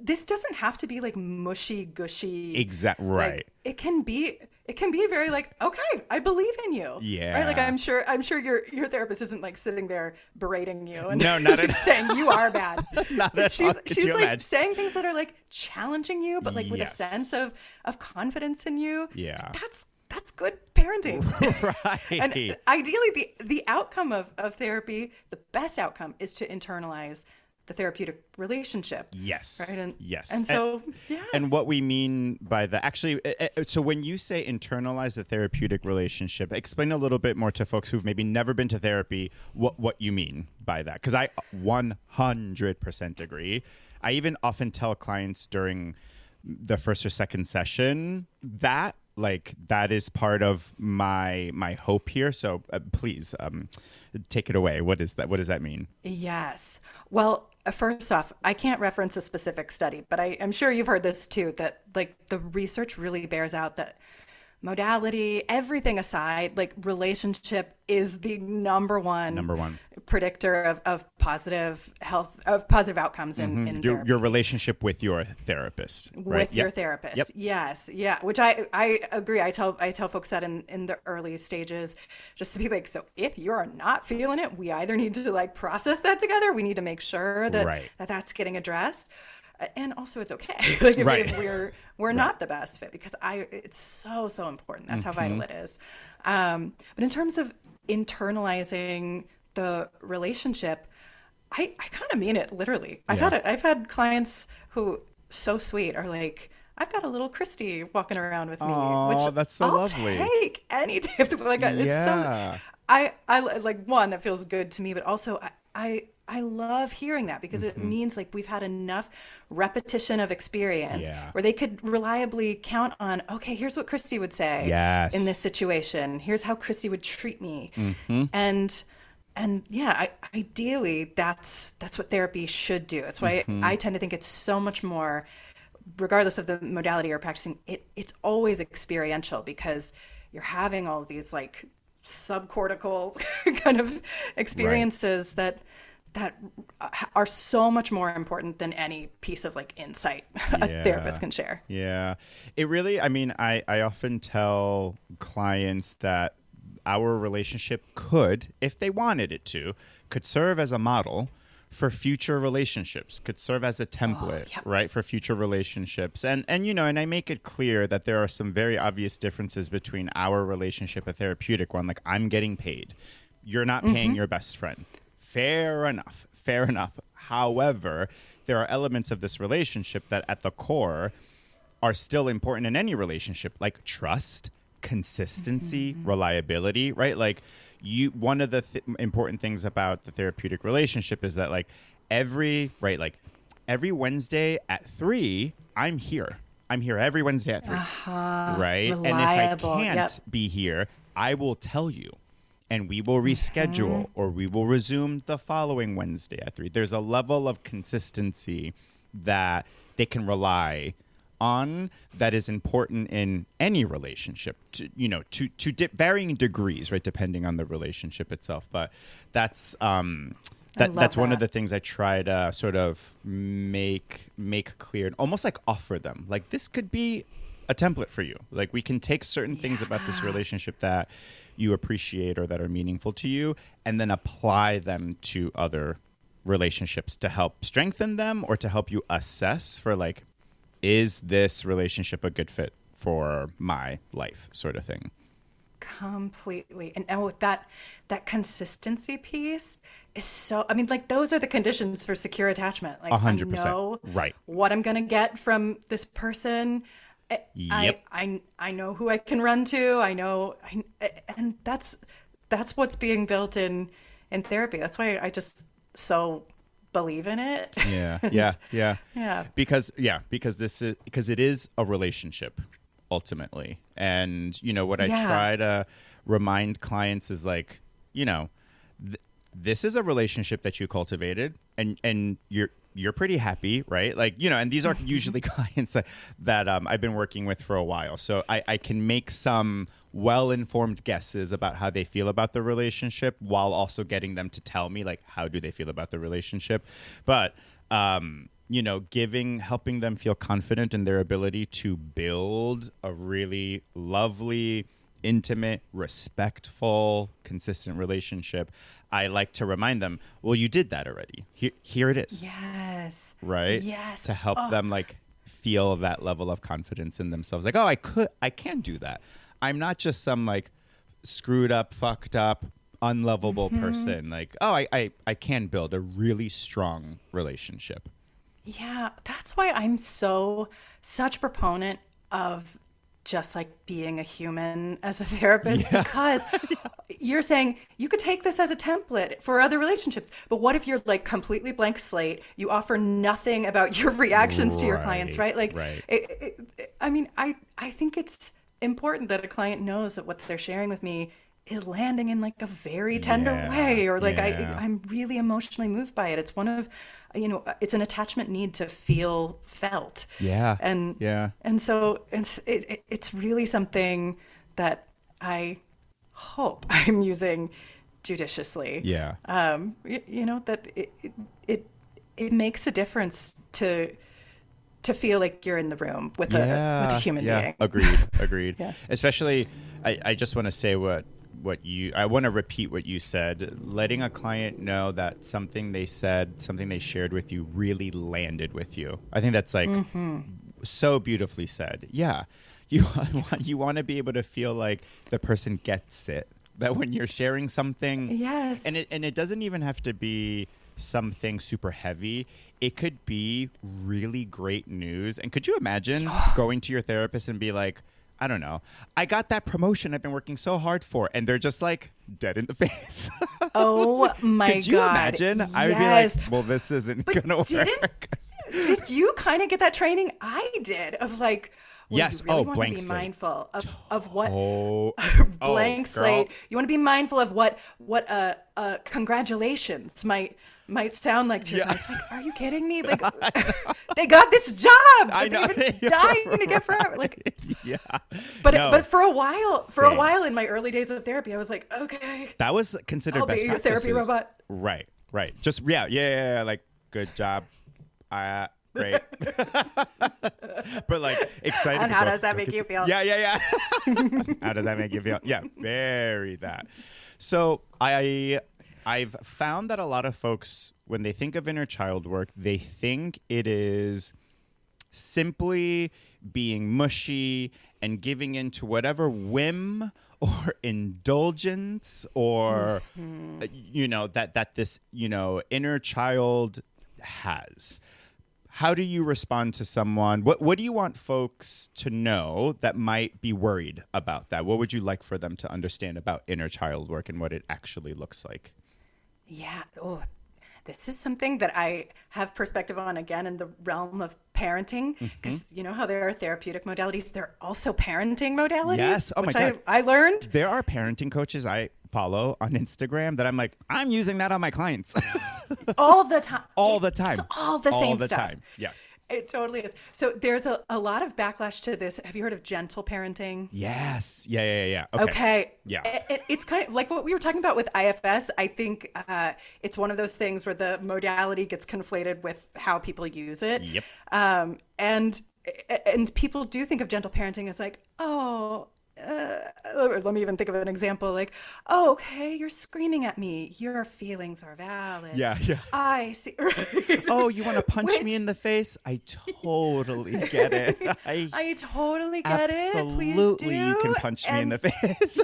This doesn't have to be like mushy gushy. Exactly. Right. Like, it can be very like, okay, I believe in you. Yeah. Right. Like I'm sure your therapist isn't like sitting there berating you and no, not at saying you are bad. Not at she's all. Could she's you like imagine? saying things that are like challenging you, but like with a Yes. sense of confidence in you. Yeah. That's good parenting. Right. And ideally, the outcome of therapy, the best outcome is to internalize the therapeutic relationship. Yes. Right. And yes. And so, yeah. And what we mean by that, actually, so when you say internalize the therapeutic relationship, explain a little bit more to folks who've maybe never been to therapy what you mean by that. Because I 100% agree. I even often tell clients during the first or second session that that is part of my hope here. So please take it away. What is that? What does that mean? Yes. Well, first off, I can't reference a specific study, but I'm sure you've heard this too, that like the research really bears out that modality, everything aside, like relationship is the number one predictor of positive health, of positive outcomes in therapy. Your relationship with your therapist, right? With your therapist. Yep. Yes. Yeah. Which I agree. I tell folks that in the early stages, just to be like, so if you're not feeling it, we either need to like process that together. We need to make sure that that's getting addressed. And also it's okay. Like if we're not the best fit, because it's so important. That's how vital it is. But in terms of internalizing the relationship, I kind of mean it literally. I've had clients who so sweet are like, I've got a little Christy walking around with me, which that's so lovely. I'll take any day. Like it's so. I like, one, that feels good to me, but also I love hearing that because it means like we've had enough repetition of experience where they could reliably count on, okay, here's what Christy would say in this situation. Here's how Christy would treat me. And ideally that's what therapy should do. That's why I tend to think it's so much more, regardless of the modality you're practicing, it's always experiential because you're having all of these like subcortical kind of experiences that are so much more important than any piece of like insight a therapist can share. Yeah. It really, I mean, I often tell clients that our relationship could, if they wanted it to, could serve as a model for future relationships, could serve as a template, right, for future relationships. And I make it clear that there are some very obvious differences between our relationship, a therapeutic one, like I'm getting paid. You're not paying your best friend. Fair enough. However, there are elements of this relationship that at the core are still important in any relationship, like trust, consistency, reliability, right? Like one of the important things about the therapeutic relationship is that like every Wednesday at 3, I'm here every Wednesday at 3, right? Reliable. And if I can't be here, I will tell you. And we will reschedule or we will resume the following Wednesday at 3. There's a level of consistency that they can rely on that is important in any relationship to varying degrees, right, depending on the relationship itself. But that's that's one of the things I try to sort of make clear and almost like offer them. Like this could be a template for you. Like we can take certain things about this relationship that you appreciate or that are meaningful to you and then apply them to other relationships to help strengthen them or to help you assess for like, is this relationship a good fit for my life sort of thing? Completely. And with that consistency piece is so, I mean, like those are the conditions for secure attachment. Like 100%. I know right. what I'm going to get from this person. Yep. I know who I can run to. And that's what's being built in therapy. That's why I just so believe in it. Yeah. Because it is a relationship ultimately. And what I try to remind clients is like, this is a relationship that you cultivated and you're pretty happy, right? Like, and these are usually clients that I've been working with for a while. So I can make some well-informed guesses about how they feel about the relationship while also getting them to tell me, like, how do they feel about the relationship. But, helping them feel confident in their ability to build a really lovely, intimate, respectful, consistent relationship. I like to remind them, well, you did that already. Here it is. Yes. Right? Yes. To help them like feel that level of confidence in themselves. Like, I can do that. I'm not just some like screwed up, fucked up, unlovable person. Like, I can build a really strong relationship. Yeah. That's why I'm such a proponent of just like being a human as a therapist, because you're saying you could take this as a template for other relationships. But what if you're like completely blank slate? You offer nothing about your reactions to your clients, right? Like, I think it's important that a client knows that what they're sharing with me is landing in like a very tender way, or like I'm really emotionally moved by it. It's one of, it's an attachment need to feel felt. And so it's really something that I hope I'm using judiciously. That it makes a difference to feel like you're in the room with a human being. Agreed. Especially, I just want to say I want to repeat what you said. Letting a client know that something they said, something they shared with you really landed with you. I think that's like so beautifully said. Yeah. You want to be able to feel like the person gets it. That when you're sharing something, and it doesn't even have to be something super heavy. It could be really great news. And could you imagine going to your therapist and be like, I don't know, I got that promotion I've been working so hard for, and they're just like dead in the face. Oh my God. Could you imagine? Yes. I would be like, well, this isn't going to work. Did you kind of get that training? I did, of like, yes. You really want blank to be slate. Mindful of what blank girl. slate. You want to be mindful of what congratulations might sound like to your clients. Like, are you kidding me? Like, they got this job that they've been dying to get forever. Like, but for a while in my early days of therapy, I was like, okay, that was considered I'll best be your practices. therapy robot. Right. Just like, good job. Great. But like excited. And how does that make you feel? Yeah. How does that make you feel? Yeah, very that. So I've found that a lot of folks, when they think of inner child work, they think it is simply being mushy and giving in to whatever whim or indulgence or, that this, inner child has. How do you respond to someone? What do you want folks to know that might be worried about that? What would you like for them to understand about inner child work and what it actually looks like? Yeah. Oh, this is something that I have perspective on, again, in the realm of parenting, because you know how there are therapeutic modalities. There are also parenting modalities. Yes. Oh, which my God. I learned. There are parenting coaches I follow on Instagram that I'm like, I'm using that on my clients. All the time. All the time. It's all the same stuff. All the time. Yes. It totally is. So there's a lot of backlash to this. Have you heard of gentle parenting? Yes. Yeah. Okay. Yeah. It's kind of like what we were talking about with IFS. I think it's one of those things where the modality gets conflated with how people use it. Yep. And people do think of gentle parenting as like, let me even think of an example, like, oh, okay, you're screaming at me. Your feelings are valid. Yeah. I see. Right? Oh, you want to punch me in the face? I totally get it. I totally get it. Please Absolutely, do. you can punch me in the face.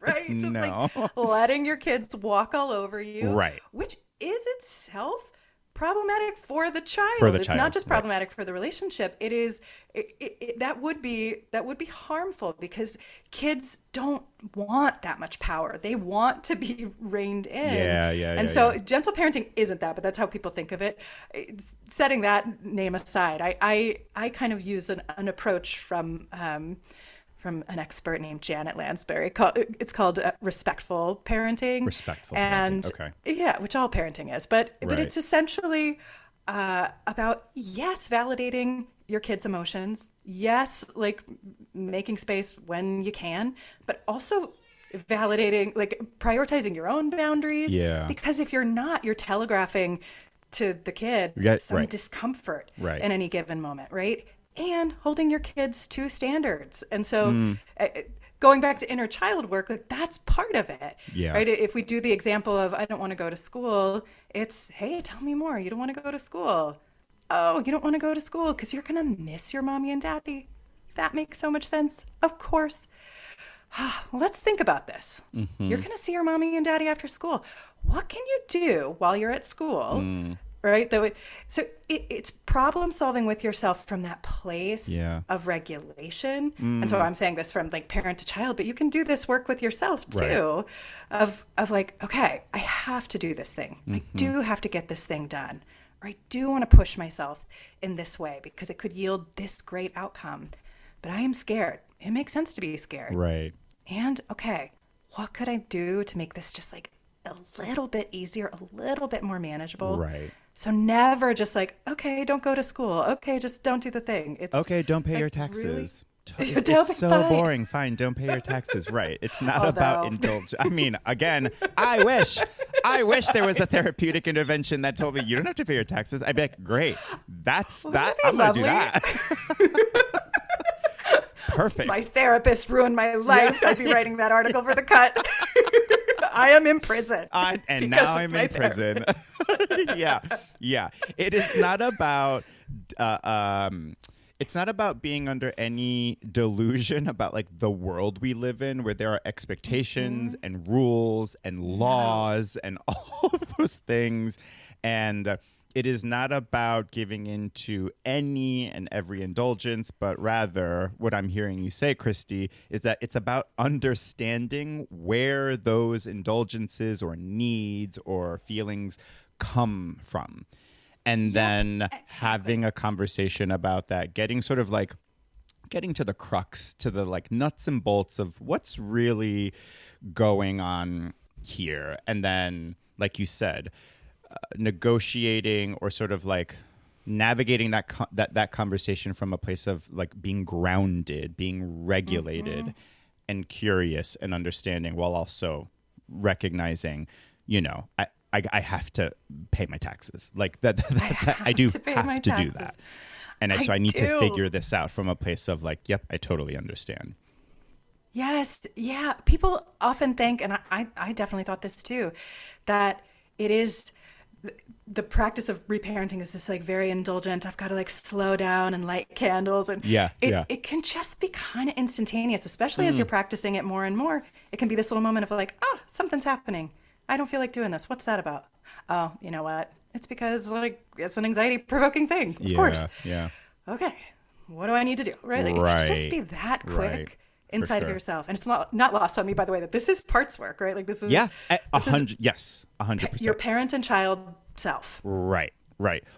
Right? Just no. like letting your kids walk all over you. Right. Which is itself problematic for the child. It's not just problematic for the relationship. It is that would be harmful because kids don't want that much power. They want to be reined in. And so gentle parenting isn't that, but that's how people think of it. Setting that name aside, I kind of use an approach from an expert named Janet Lansbury. It's called respectful parenting. Okay. Yeah, which all parenting is. But it's essentially about, yes, validating your kids' emotions. Yes, like making space when you can, but also validating, like prioritizing your own boundaries. Yeah. Because if you're not, you're telegraphing to the kid some discomfort in any given moment, right? And holding your kids to standards. And so going back to inner child work, like that's part of it. Yeah. Right? If we do the example of, I don't want to go to school, it's, hey, tell me more. You don't want to go to school. Oh, you don't want to go to school because you're going to miss your mommy and daddy. That makes so much sense. Of course. Let's think about this. Mm-hmm. You're going to see your mommy and daddy after school. What can you do while you're at school? Right? So it's problem solving with yourself from that place of regulation. And so I'm saying this from like parent to child, but you can do this work with yourself too, of like, okay, I have to do this thing. I do have to get this thing done. Or I do want to push myself in this way because it could yield this great outcome. But I am scared. It makes sense to be scared. Right. And okay, what could I do to make this just like a little bit easier, a little bit more manageable? Right. So never just like, okay, don't go to school. Okay, just don't do the thing. It's okay, don't pay like, your taxes. Really? It's so boring. Fine, don't pay your taxes. Right. It's not about indulge. I mean, again, I wish there was a therapeutic intervention that told me you don't have to pay your taxes. I'd be like, great. That's that. I'm going to do that. Perfect. My therapist ruined my life. I'd be writing that article for The Cut. I am in prison. And now I'm in prison. Yeah. It is not about it's not about being under any delusion about like the world we live in where there are expectations and rules and laws and all of those things. And it is not about giving into any and every indulgence, but rather what I'm hearing you say, Christy, is that it's about understanding where those indulgences or needs or feelings come from. And then having a conversation about that, getting to the crux, to the like nuts and bolts of what's really going on here. And then, like you said, negotiating or sort of like navigating that conversation from a place of like being grounded, being regulated and curious and understanding, while also recognizing, you know, I have to pay my taxes. Like that's I do have to do that. And so I need to figure this out from a place of like, yep, I totally understand. Yes. Yeah. People often think, and I definitely thought this too, that it is the practice of reparenting is this like very indulgent. I've got to like slow down and light candles, and it can just be kind of instantaneous, especially as you're practicing it more and more. It can be this little moment of like, something's happening. I don't feel like doing this. What's that about? Oh, you know what? It's because like it's an anxiety provoking thing. Of course. Yeah. Okay. What do I need to do? Right. Like, it should just be that quick. Inside of yourself. And it's not lost on me, by the way, that this is parts work, right? Like this is 100%. Yes, 100%. Your parent and child self. Right.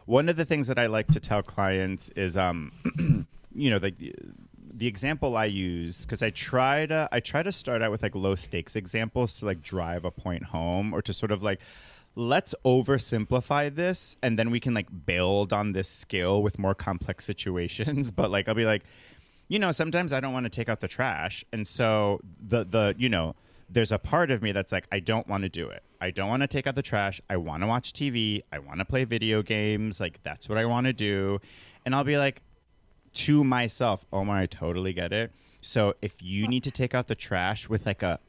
One of the things that I like to tell clients is, you know, the example I use, because I try to start out with like low stakes examples to like drive a point home, or to sort of like, let's oversimplify this and then we can like build on this skill with more complex situations. But like, I'll be like, you know, sometimes I don't want to take out the trash. And so the you know, there's a part of me that's like, I don't want to do it. I don't want to take out the trash. I want to watch TV. I want to play video games. Like, that's what I want to do. And I'll be like to myself, Omar, I totally get it. So if you need to take out the trash with like a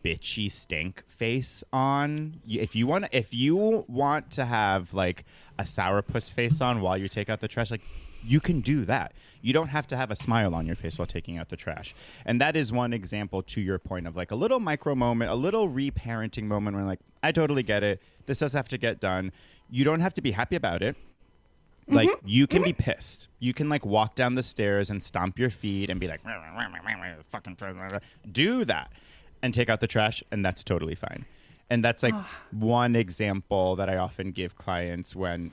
bitchy stink face on, if you want to have like a sourpuss face on while you take out the trash, like, you can do that. You don't have to have a smile on your face while taking out the trash. And that is one example, to your point, of like a little micro moment, a little reparenting moment where like, I totally get it. This does have to get done. You don't have to be happy about it. Like, you can be pissed. You can like walk down the stairs and stomp your feet and be like, fucking do that and take out the trash. And that's totally fine. And that's like one example that I often give clients when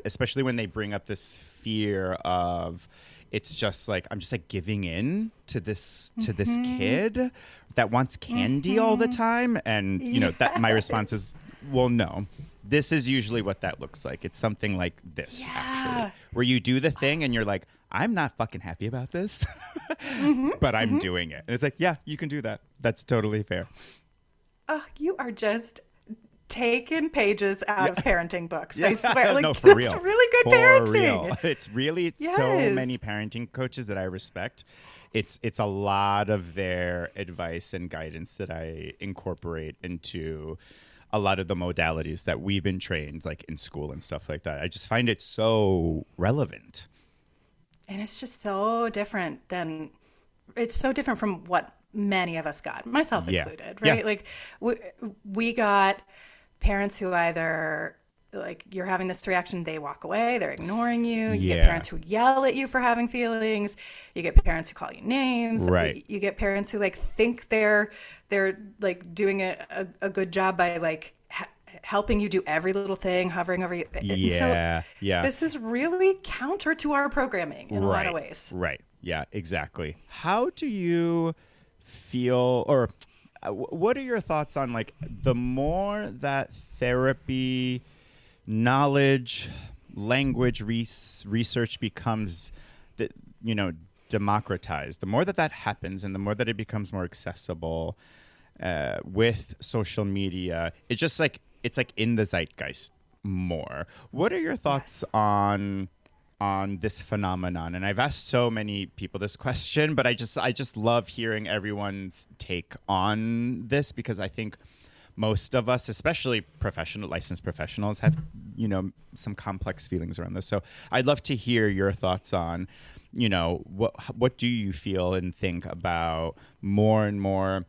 especially when they bring up this fear of, it's just like, I'm just like giving in to this kid that wants candy all the time. And, you know, that my response is, well, no, this is usually what that looks like. It's something like this, actually, where you do the thing and you're like, I'm not fucking happy about this, but I'm doing it. And it's like, yeah, you can do that. That's totally fair. You are just taking pages out of parenting books. I swear, like, no, for that's real. really good for parenting. Real. It's really so many parenting coaches that I respect. It's a lot of their advice and guidance that I incorporate into a lot of the modalities that we've been trained, like in school and stuff like that. I just find it so relevant. And it's just so different from what many of us got, myself included, right? Like we got parents who either, like, you're having this reaction, they walk away, they're ignoring you. You get parents who yell at you for having feelings. You get parents who call you names. Right. You get parents who like think they're like doing a good job by like helping you do every little thing, hovering over you. This is really counter to our programming in a lot of ways. Right. Yeah, exactly. How do you feel, or what are your thoughts on, like, the more that therapy, knowledge, language, research becomes, democratized, the more that happens and the more that it becomes more accessible with social media, it's just like, it's like in the zeitgeist more. What are your thoughts on this phenomenon? And I've asked so many people this question, but I just love hearing everyone's take on this, because I think most of us, especially licensed professionals, have, some complex feelings around this. So I'd love to hear your thoughts on, what do you feel and think about more and more,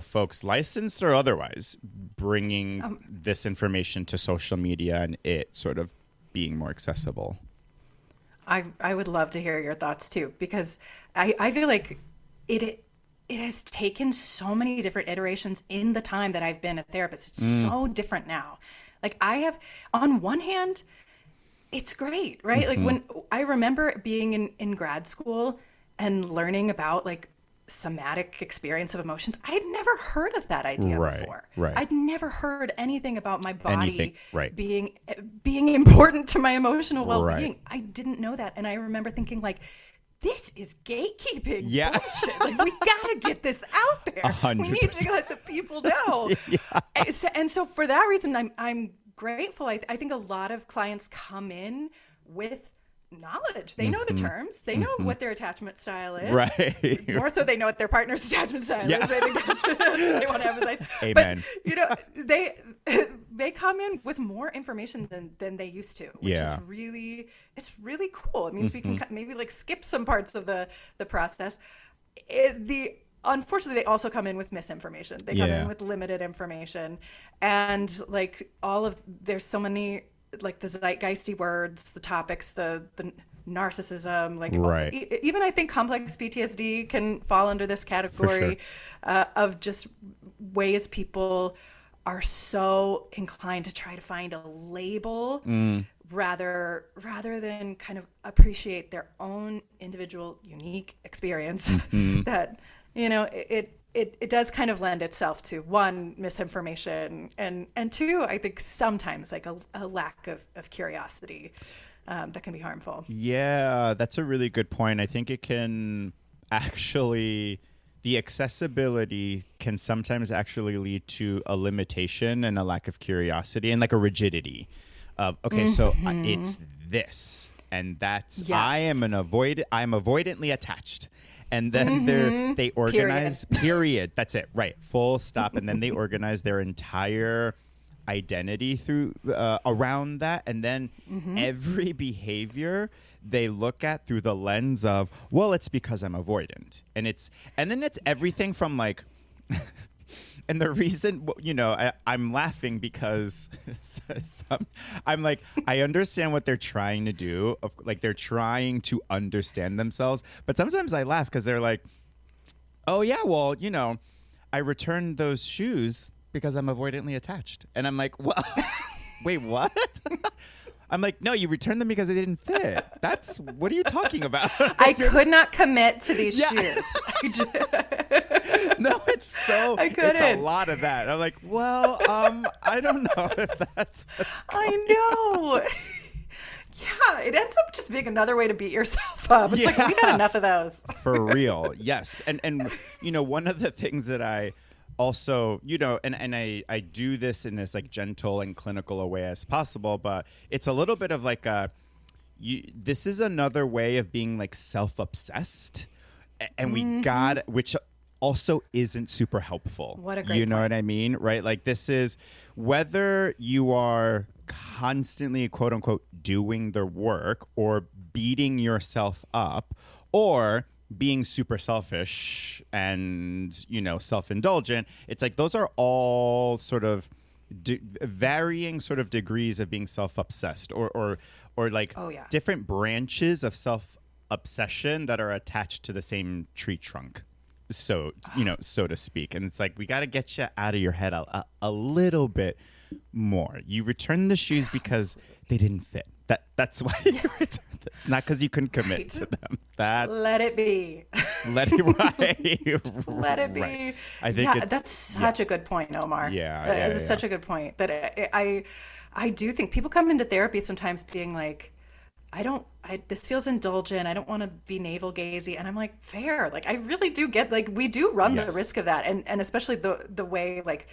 folks, licensed or otherwise, bringing this information to social media and it sort of being more accessible? I would love to hear your thoughts too, because I feel like it has taken so many different iterations in the time that I've been a therapist. It's so different now. Like, I have, on one hand, it's great, right? Like, when I remember being in grad school and learning about like somatic experience of emotions, I had never heard of that idea before. Right. I'd never heard anything about my body being important to my emotional well-being. I didn't know that. And I remember thinking, like, this is gatekeeping bullshit. Like, we gotta get this out there. 100%. We need to let the people know. And so for that reason, I'm grateful. I think a lot of clients come in with knowledge. They know the terms. They know what their attachment style is. Right. More so, they know what their partner's attachment style is. I think that's what I want to emphasize. Amen. But, they come in with more information than they used to, which is really cool. It means we can maybe like skip some parts of the process. Unfortunately, they also come in with misinformation. They come in with limited information, and like there's so many, like, the zeitgeisty words, the topics, the narcissism, like even I think complex PTSD can fall under this category of just ways people are so inclined to try to find a label rather than kind of appreciate their own individual unique experience. That, it does kind of lend itself to, one, misinformation, and two, I think sometimes like a lack of curiosity that can be harmful. Yeah, that's a really good point. I think it can actually, the accessibility can sometimes actually lead to a limitation and a lack of curiosity and like a rigidity of, so it's this and that's, I'm avoidantly attached. And then they organize, period. That's it. Right. Full stop. And then they organize their entire identity through around that, and then every behavior they look at through the lens of, well, it's because I'm avoidant, and then it's everything from like. And the reason, I'm laughing because I'm like, I understand what they're trying to do. Like, they're trying to understand themselves. But sometimes I laugh because they're like, oh, yeah, well, I returned those shoes because I'm avoidantly attached. And I'm like, well, wait, what? I'm like, no, you returned them because they didn't fit. What are you talking about? I could not commit to these shoes. No, it's a lot of that. I'm like, well, I don't know if that's I know. Yeah, it ends up just being another way to beat yourself up. It's like, we've had enough of those. For real, yes. And one of the things that I also, and I do this in as like gentle and clinical a way as possible, but it's a little bit of like this is another way of being like self-obsessed, and we got, which also isn't super helpful. What a great point. What I mean, right? Like, this is whether you are constantly, quote unquote, doing the work or beating yourself up, or being super selfish and, self-indulgent. It's like those are all sort of varying sort of degrees of being self-obsessed or like different branches of self-obsession that are attached to the same tree trunk. So, so to speak. And it's like, we got to get you out of your head a little bit more. You returned the shoes because they didn't fit. That's why you returned them. It's not because you couldn't commit to them. Let it be. Let it right. Let it be. Right. I think that's such a good point, Omar. It's such a good point. That I do think people come into therapy sometimes being like, this feels indulgent. I don't want to be navel gazy. And I'm like, fair. Like, I really do get, like, we do run the risk of that. And especially the way, like,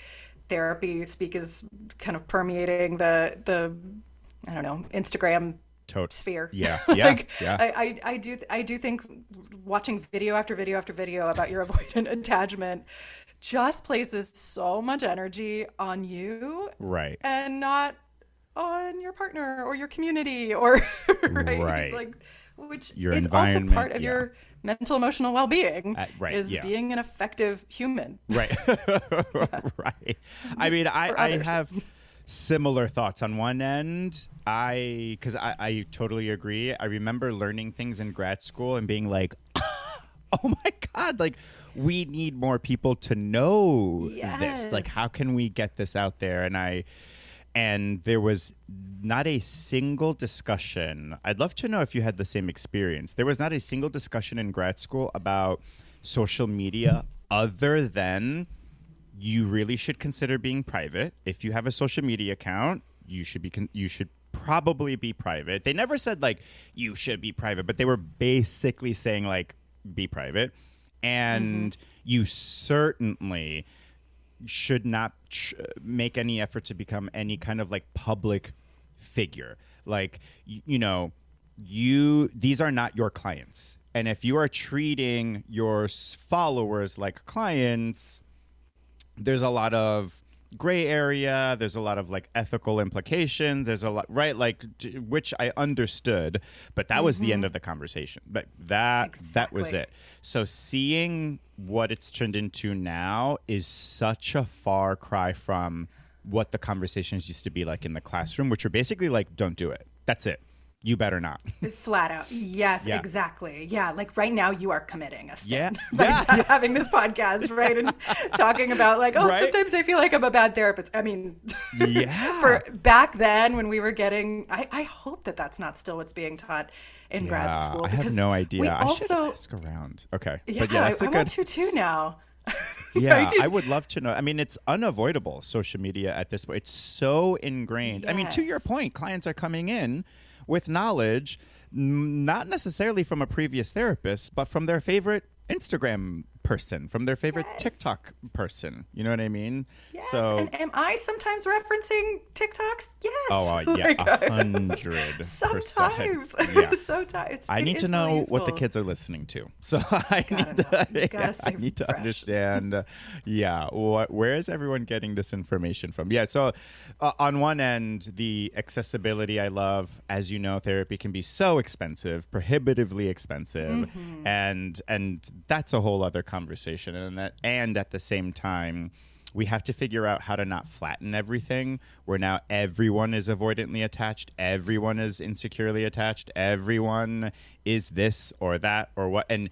therapy speak is kind of permeating the I don't know, Instagram sphere. Yeah. I do think watching video after video after video about your avoidant attachment just places so much energy on you. Right. And not on your partner or your community or right. Like, which your is also part of your mental emotional well-being being an effective human. Right. Right. I mean, I have similar thoughts. On one end, because I totally agree. I remember learning things in grad school and being like, oh my God, like, we need more people to know this. Like, how can we get this out there? And there was not a single discussion. I'd love to know if you had the same experience. There was not a single discussion in grad school about social media other than you really should consider being private. If you have a social media account, you should probably be private. They never said like you should be private, but they were basically saying like be private. And you certainly should not make any effort to become any kind of like public figure. Like, these are not your clients. And if you are treating your followers like clients, there's a lot of gray area. There's a lot of like ethical implications. There's a lot, right? Like, which I understood, but that was the end of the conversation. But that was it. So seeing what it's turned into now is such a far cry from what the conversations used to be like in the classroom, which were basically like, don't do it. That's it. You better not. Flat out. Yes, exactly. Yeah. Like right now you are committing a sin by having this podcast, right? And talking about like, sometimes I feel like I'm a bad therapist. I mean, for back then when we were getting, I hope that that's not still what's being taught in grad school. I have no idea. I should ask around. Okay. Yeah, but I want to too now. Yeah, I would love to know. I mean, it's unavoidable, social media at this point. It's so ingrained. Yes. I mean, to your point, clients are coming in with knowledge, not necessarily from a previous therapist, but from their favorite Instagram person, from their favorite Yes. TikTok person. You know what I mean? Yes. So, And am I sometimes referencing TikToks? Yes. yeah, Like, 100%. sometimes. Yeah. Sometimes. I need to know what the kids are listening to. So I need to understand, where is everyone getting this information from? Yeah, so on one end, the accessibility I love. As you know, therapy can be so expensive, prohibitively expensive, and that's a whole other conversation. And at the same time, we have to figure out how to not flatten everything, where now everyone is avoidantly attached, everyone is insecurely attached, everyone is this or that or what, and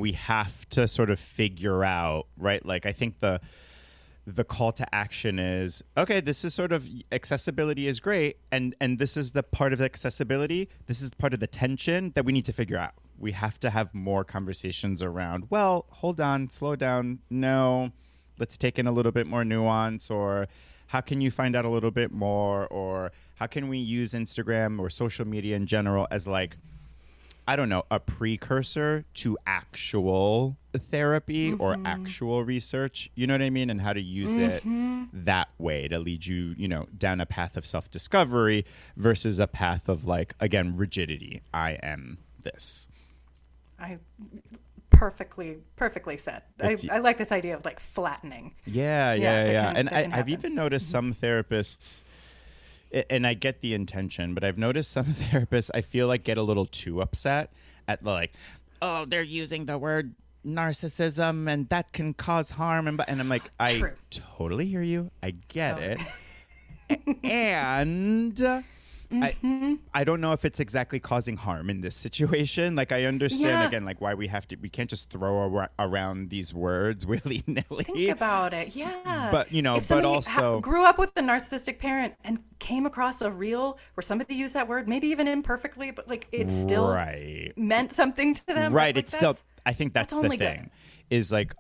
we have to sort of figure out, right? Like, I think the call to action is, okay, this is sort of, accessibility is great, and this is the part of accessibility, this is part of the tension that we need to figure out. We have to have more conversations around, well, hold on, slow down, no, let's take in a little bit more nuance, or how can you find out a little bit more, or how can we use Instagram or social media in general as, like, I don't know, a precursor to actual therapy or actual research, you know what I mean? And how to use it that way to lead you, down a path of self-discovery versus a path of, like, again, rigidity. I am this. Perfectly said. I like this idea of, like, flattening. Yeah. And I've even noticed some therapists, and I get the intention, but I've noticed some therapists, I feel like, get a little too upset at, like, oh, they're using the word narcissism and that can cause harm. And I'm like, I totally hear you. I get it. And I don't know if it's exactly causing harm in this situation. Like, I understand, again, like, why we can't just throw around these words willy-nilly. Think about it. Yeah. But, if but also grew up with a narcissistic parent and came across a reel where somebody used that word, maybe even imperfectly, but, like, it still meant something to them. Right. Like, it's still, I think that's the thing. Good. Is like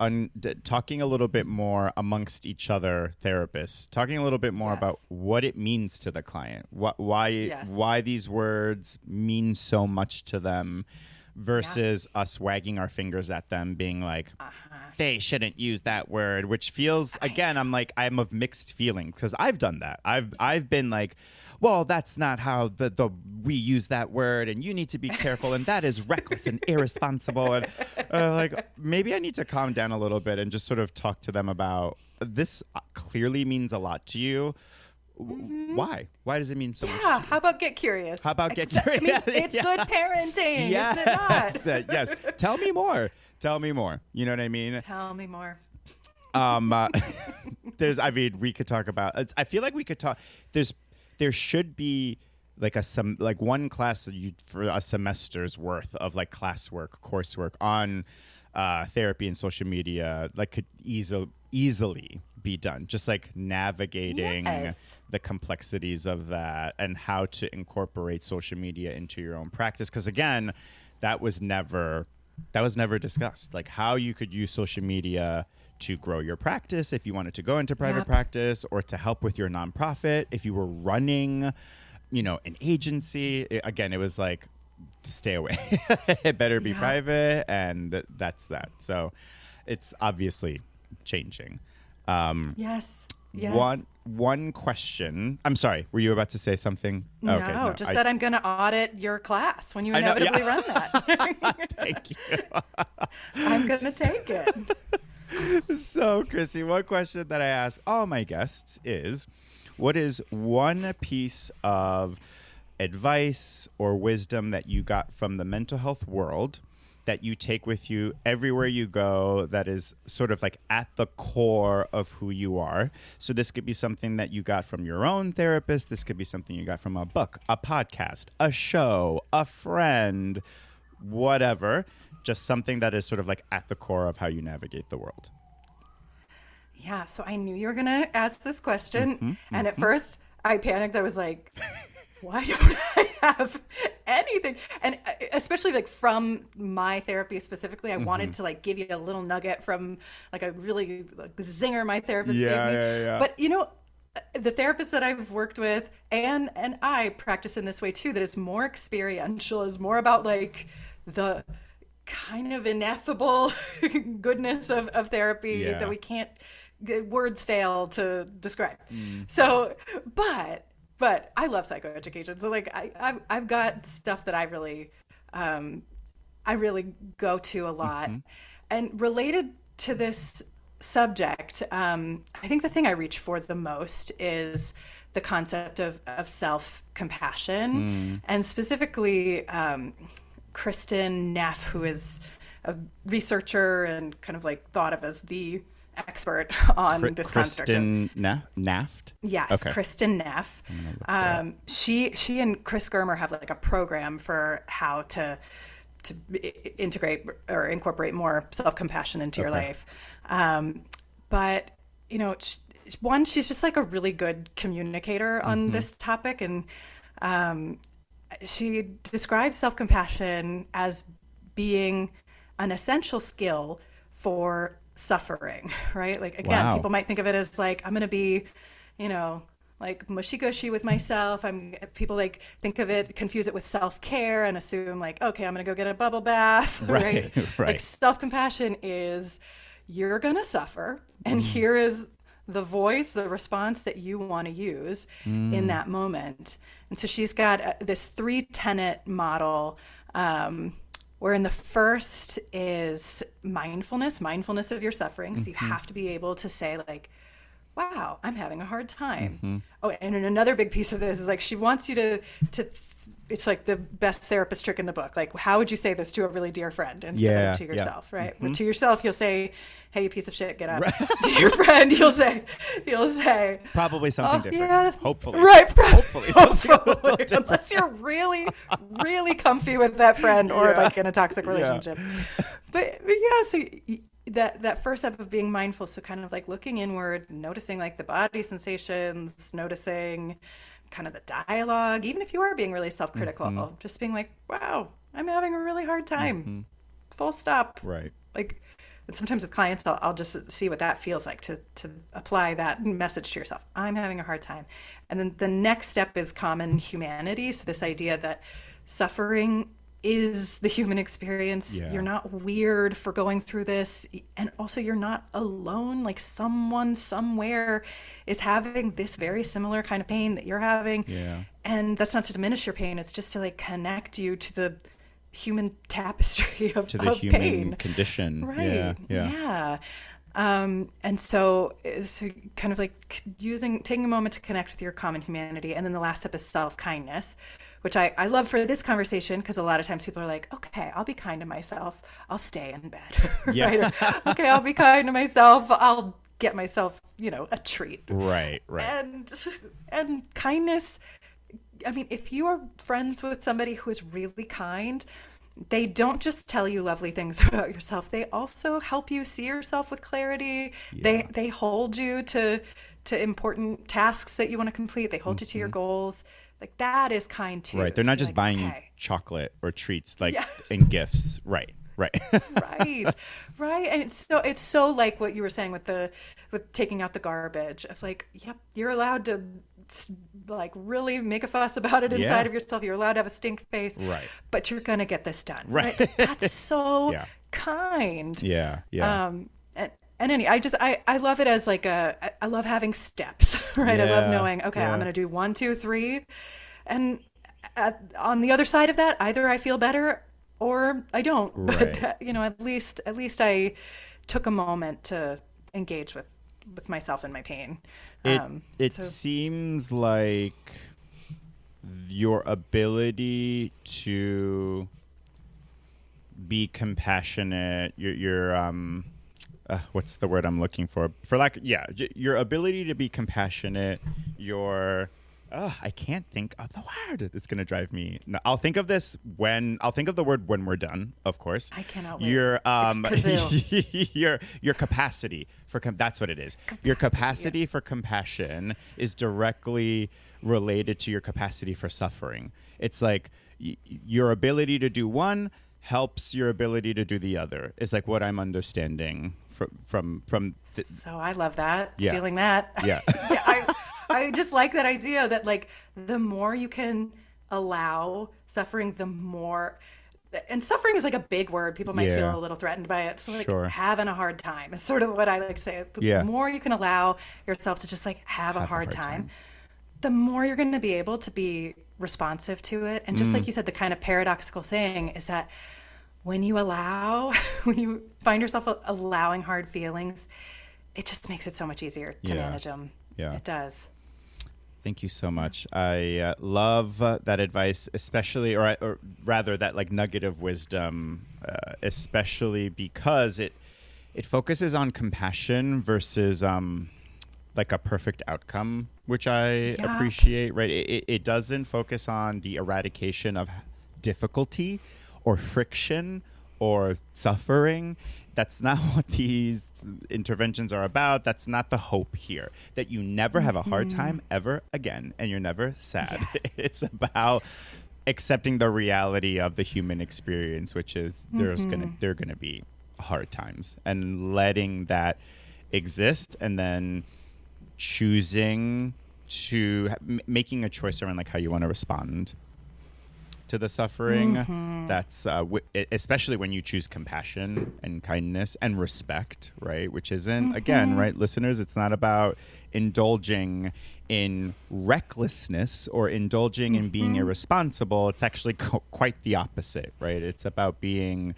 talking a little bit more amongst each other, therapists, talking a little bit more about what it means to the client, why these words mean so much to them, versus us wagging our fingers at them, being like, they shouldn't use that word, which feels, again, I'm of mixed feelings, because I've done that. I've been like, well, that's not how we use that word, and you need to be careful, and that is reckless and irresponsible. And like, maybe I need to calm down a little bit and just sort of talk to them about, this clearly means a lot to you. Why? Why does it mean so much? Yeah. How about get curious? Curious? I mean, it's good parenting. Yes. Is it not? Yes. Tell me more. You know what I mean? Tell me more. We could talk about, I feel like we could talk, there should be like one class for a semester's worth of, like, coursework on therapy and social media, like, could easily be done, just like navigating the complexities of that and how to incorporate social media into your own practice, because again, that was never discussed, like how you could use social media to grow your practice if you wanted to go into private practice, or to help with your nonprofit if you were running, an agency. Again, it was like, stay away. It better be private, and that's that. So it's obviously changing. Yes. One question. I'm sorry. Were you about to say something? No, that I'm going to audit your class when you inevitably run that. Thank you. I'm going to take it. So, Christy, one question that I ask all my guests is, what is one piece of advice or wisdom that you got from the mental health world that you take with you everywhere you go, that is sort of like at the core of who you are? So this could be something that you got from your own therapist. This could be something you got from a book, a podcast, a show, a friend, whatever. Just something that is sort of like at the core of how you navigate the world. Yeah, so I knew you were going to ask this question. And at first I panicked. I was like, why don't I have anything? And especially, like, from my therapy specifically, I wanted to, like, give you a little nugget from, like, a really, like, zinger my therapist gave me. Yeah. But, the therapists that I've worked with, and I practice in this way too, that is more experiential, is more about, like, the kind of ineffable goodness of therapy that we can't, words fail to describe. So, but I love psychoeducation. So like I've got stuff that I really go to a lot. And related to this subject, I think the thing I reach for the most is the concept of self-compassion, and specifically Kristen Neff, who is a researcher and kind of like thought of as the expert on this concept. Kristen Naft? Yes, okay. Kristen Neff. She and Chris Germer have like a program for how to integrate or incorporate more self-compassion into your life. But, you know, one, she's just like a really good communicator on this topic. And she describes self-compassion as being an essential skill for suffering, right? Like, again, people might think of it as like, I'm going to be, you know, like mushy gushy with myself. People like think of it, confuse it with self-care and assume like, okay, I'm going to go get a bubble bath, right? Like self-compassion is, you're going to suffer, and here is the voice, the response that you want to use in that moment. And so she's got this 3-tenet model, wherein the first is mindfulness of your suffering. So you have to be able to say like, wow, I'm having a hard time. Oh, and another big piece of this is like, she wants you to it's like the best therapist trick in the book. Like, how would you say this to a really dear friend instead of to yourself, right? Well, to yourself, you'll say, hey, you piece of shit, get up. To your friend, you'll say probably something different. Yeah. Hopefully. Right. Hopefully. Hopefully. Unless you're really, really comfy with that friend or like in a toxic relationship. But yeah, so that first step of being mindful, so kind of like looking inward, noticing like the body sensations, noticing kind of the dialogue, even if you are being really self-critical, just being like, wow, I'm having a really hard time. Full stop. Right. Like, and sometimes with clients, I'll just see what that feels like to apply that message to yourself. I'm having a hard time. And then the next step is common humanity. So this idea that suffering is the human experience. You're not weird for going through this. And also you're not alone. Like someone somewhere is having this very similar kind of pain that you're having. And that's not to diminish your pain. It's just to like connect you to the human tapestry of human pain. Condition. Right. Yeah. And so kind of like taking a moment to connect with your common humanity. And then the last step is self-kindness, which I love for this conversation, because a lot of times people are like, okay, I'll be kind to myself. I'll stay in bed. Right? Or, okay, I'll be kind to myself. I'll get myself, a treat. Right. And kindness, I mean, if you are friends with somebody who is really kind, they don't just tell you lovely things about yourself. They also help you see yourself with clarity. They hold you to important tasks that you want to complete. They hold you to your goals. Like that is kind too. Right. They're not just buying you chocolate or treats and gifts. Right. Right. And it's so like what you were saying with taking out the garbage of like, yep, you're allowed to like really make a fuss about it inside of yourself. You're allowed to have a stink face, right? But you're gonna get this done, right? That's so kind. And anyway, I love it as like I love having steps, right? I love knowing, okay, I'm gonna do 1, 2, 3, and on the other side of that, either I feel better or I don't. Right. But at least I took a moment to engage with myself and my pain. It seems like your ability to be compassionate, your what's the word I'm looking for? Your ability to be compassionate, I can't think of the word. It's going to drive me. No, I'll think of the word when we're done, of course. I cannot wait. Your capacity for that's what it is. Your capacity for compassion is directly related to your capacity for suffering. It's like your ability to do one helps your ability to do the other. Is like what I'm understanding from So I love that. Stealing that. Yeah. I just like that idea that like the more you can allow suffering, the more and suffering is like a big word. People might Yeah. feel a little threatened by it. So like Sure. having a hard time is sort of what I like to say. The more you can allow yourself to just like have a hard time, the more you're going to be able to be responsive to it. And just like you said, the kind of paradoxical thing is that when you find yourself allowing hard feelings, it just makes it so much easier to manage them. Yeah. It does. Thank you so much. I love that advice, especially, or rather that like nugget of wisdom, especially because it focuses on compassion versus like a perfect outcome, which I appreciate, right? It doesn't focus on the eradication of difficulty or friction or suffering. That's not what these interventions are about. That's not the hope here, that you never have a hard time ever again and you're never sad. Yes. It's about accepting the reality of the human experience, which is there are going to be hard times, and letting that exist, and then choosing to making a choice around like how you want to respond to the suffering. That's especially when you choose compassion and kindness and respect, right? Which isn't, again, right, listeners, it's not about indulging in recklessness or indulging in being irresponsible. It's actually quite the opposite, right? It's about being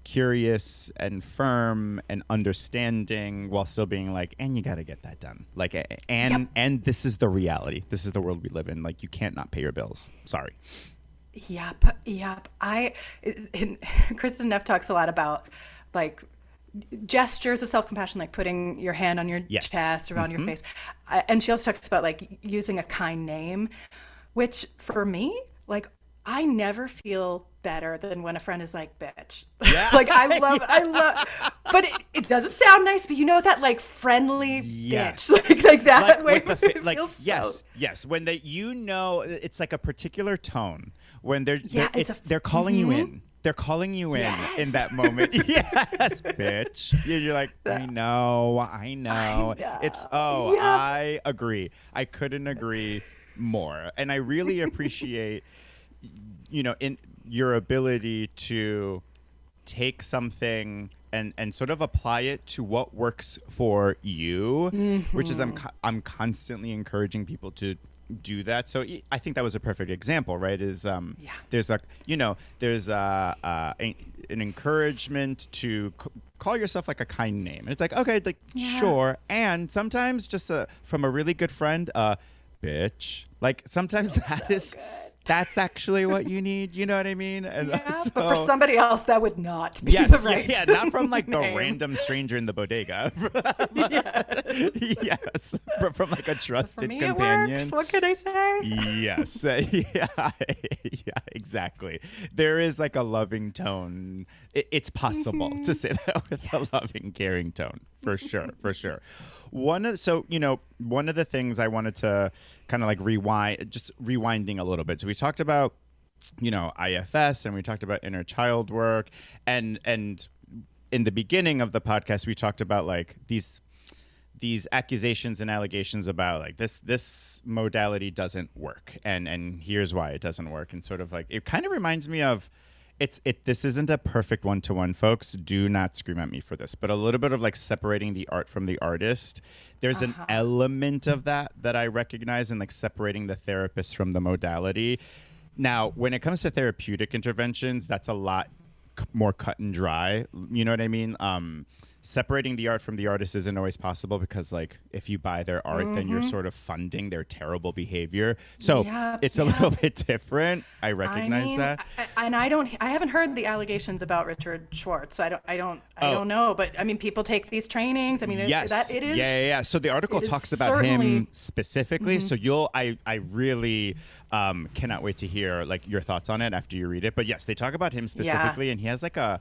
curious and firm and understanding while still being like, and you got to get that done. Like, and this is the reality. This is the world we live in. Like, you can't not pay your bills. Sorry. Yep. Kristen Neff talks a lot about like gestures of self-compassion, like putting your hand on your chest, around your face. And she also talks about like using a kind name, which for me, like, I never feel better than when a friend is like, bitch. Yeah. Like, I love, but it doesn't sound nice, but you know, that like friendly bitch, like that way. Yes. When they, it's like a particular tone when they're calling you in. They're calling you in that moment. Yes, bitch. You're like, I know. It's, I agree. I couldn't agree more. And I really appreciate, in your ability to take something and sort of apply it to what works for you, which is I'm constantly encouraging people to do that. So I think that was a perfect example, right? There's an encouragement to call yourself like a kind name, and it's like, okay, like sure, and sometimes just from a really good friend, bitch. Like sometimes that's actually what you need. You know what I mean? And but for somebody else, that would not be the right. Yeah, not from like the random stranger in the bodega. Yes, but from like a trusted companion. It works. What can I say? Yes, yeah, exactly. There is like a loving tone. It's possible to say that with a loving, caring tone, for sure. One of the things I wanted to kind of like rewinding a little bit. So we talked about, IFS, and we talked about inner child work, and in the beginning of the podcast, we talked about like these accusations and allegations about like this modality doesn't work, and here's why it doesn't work, and sort of like it kind of reminds me of. This isn't a perfect one-to-one, folks. Do not scream at me for this. But a little bit of like separating the art from the artist. There's an element of that I recognize in like separating the therapist from the modality. Now, when it comes to therapeutic interventions, that's a lot more cut and dry. You know what I mean? Separating the art from the artist isn't always possible because, like, if you buy their art, then you're sort of funding their terrible behavior. So it's a little bit different. I recognize that. And I haven't heard the allegations about Richard Schwartz. I don't know. But I mean, people take these trainings. I mean, it is. Yeah. So the article talks about him specifically. So I really cannot wait to hear like your thoughts on it after you read it. But yes, they talk about him specifically, and he has like a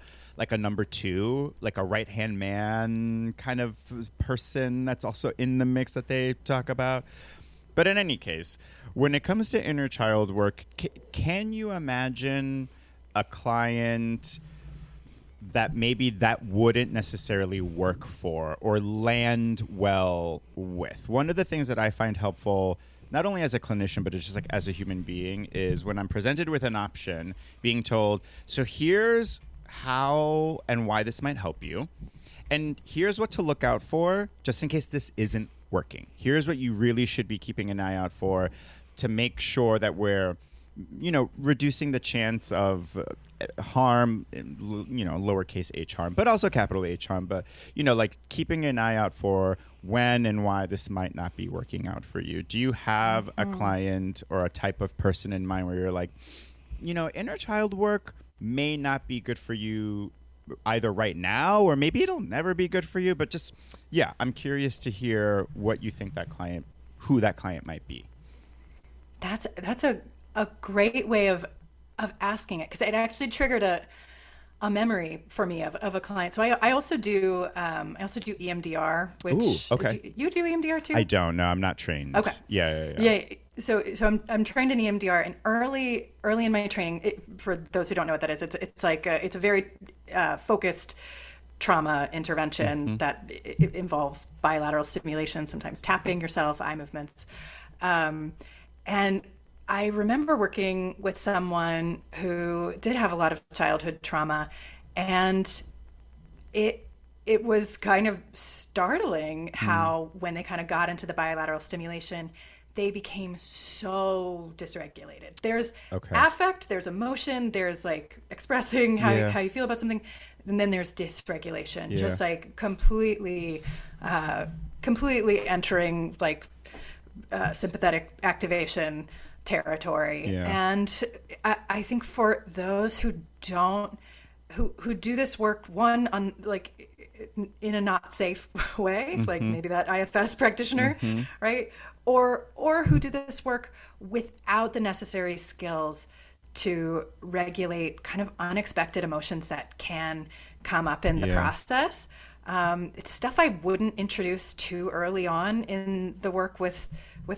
number two, like a right-hand man kind of person that's also in the mix that they talk about. But in any case, when it comes to inner child work, can you imagine a client that maybe that wouldn't necessarily work for or land well with? One of the things that I find helpful not only as a clinician, but it's just like as a human being, is when I'm presented with an option, being told, so here's how and why this might help you. And here's what to look out for just in case this isn't working. Here's what you really should be keeping an eye out for to make sure that we're, reducing the chance of harm, lowercase h harm, but also capital H harm. But, like keeping an eye out for when and why this might not be working out for you. Do you have a client or a type of person in mind where you're like, inner child work may not be good for you either right now, or maybe it'll never be good for you, but just, I'm curious to hear what you think who that client might be. That's a great way of asking it, because it actually triggered a memory for me of a client. So I also do EMDR, which Ooh, okay. Do you do EMDR too? I don't know. I'm not trained. Okay. Yeah. So I'm trained in EMDR, and early in my training, for those who don't know what that is, it's a very focused trauma intervention that it involves bilateral stimulation, sometimes tapping yourself, eye movements, and I remember working with someone who did have a lot of childhood trauma, and it was kind of startling how when they kind of got into the bilateral stimulation, they became so dysregulated. There's affect, there's emotion, there's like expressing how you feel about something, and then there's dysregulation, just like completely entering like sympathetic activation territory. And I think for those who do this work, one on like in a not safe way, like maybe that IFS practitioner, right? Or who do this work without the necessary skills to regulate kind of unexpected emotions that can come up in the process. It's stuff I wouldn't introduce too early on in the work with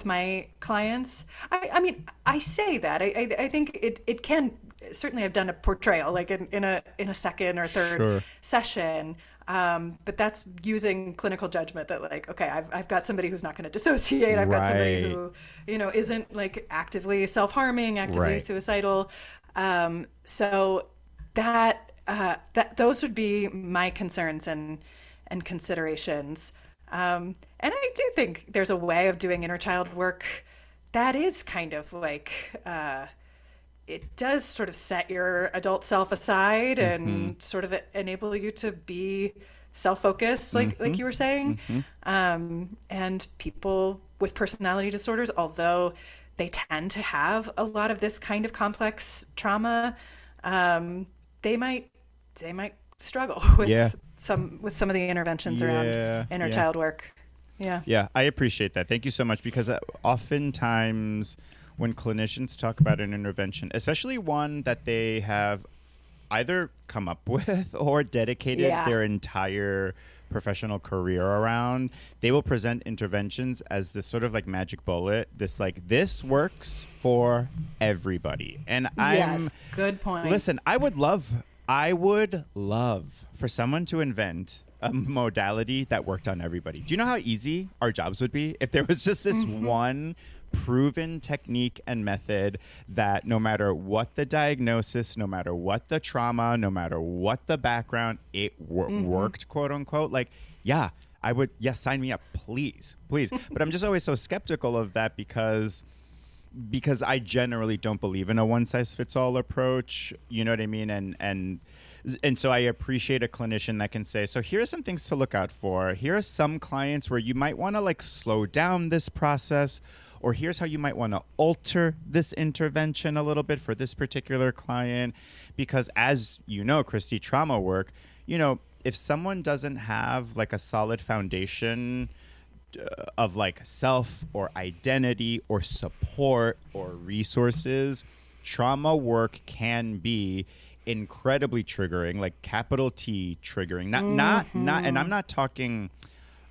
my clients. I mean, I say that. I think it can, certainly I've done a portrayal like in a second or third session. But that's using clinical judgment that like, okay, I've got somebody who's not going to dissociate. I've got somebody who, isn't like actively self-harming, actively suicidal. So that those would be my concerns and considerations. And I do think there's a way of doing inner child work that is kind of like, it does sort of set your adult self aside and sort of enable you to be self-focused, like you were saying. And people with personality disorders, although they tend to have a lot of this kind of complex trauma, they might struggle with some of the interventions around inner child work. Yeah, I appreciate that. Thank you so much, because oftentimes when clinicians talk about an intervention, especially one that they have either come up with or dedicated their entire professional career around, they will present interventions as this sort of like magic bullet, this works for everybody. And good point. Listen, I would love for someone to invent a modality that worked on everybody. Do you know how easy our jobs would be if there was just this one proven technique and method that no matter what the diagnosis, no matter what the trauma, no matter what the background, it worked, quote unquote? Like, I would, sign me up, please. But I'm just always so skeptical of that because I generally don't believe in a one-size-fits-all approach. You know what I mean? And so I appreciate a clinician that can say, so here are some things to look out for. Here are some clients where you might want to like slow down this process, or here's how you might want to alter this intervention a little bit for this particular client. Because as you know, Christy, trauma work, if someone doesn't have like a solid foundation of like self or identity or support or resources, trauma work can be incredibly triggering, like capital T triggering. Not, and I'm not talking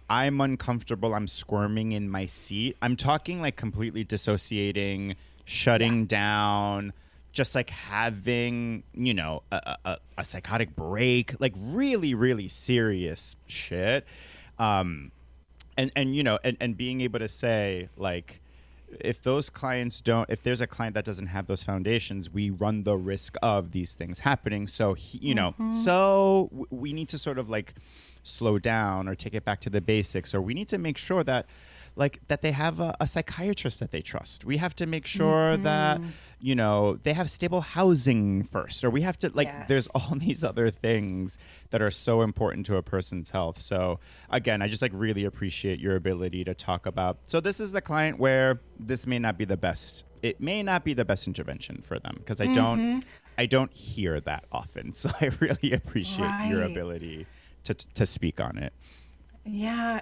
I'm uncomfortable, I'm squirming in my seat. I'm talking like completely dissociating, shutting down, just like having, a psychotic break, like really, really serious shit. And being able to say like, if those clients don't, if there's a client that doesn't have those foundations, we run the risk of these things happening. So, we need to sort of like slow down or take it back to the basics, or we need to make sure that that they have a psychiatrist that they trust. We have to make sure that, they have stable housing first, or we have to there's all these other things that are so important to a person's health. So again, I just really appreciate your ability to talk about. So this is the client where this may not be the best. It may not be the best intervention for them, because I don't hear that often. So I really appreciate your ability to speak on it. Yeah,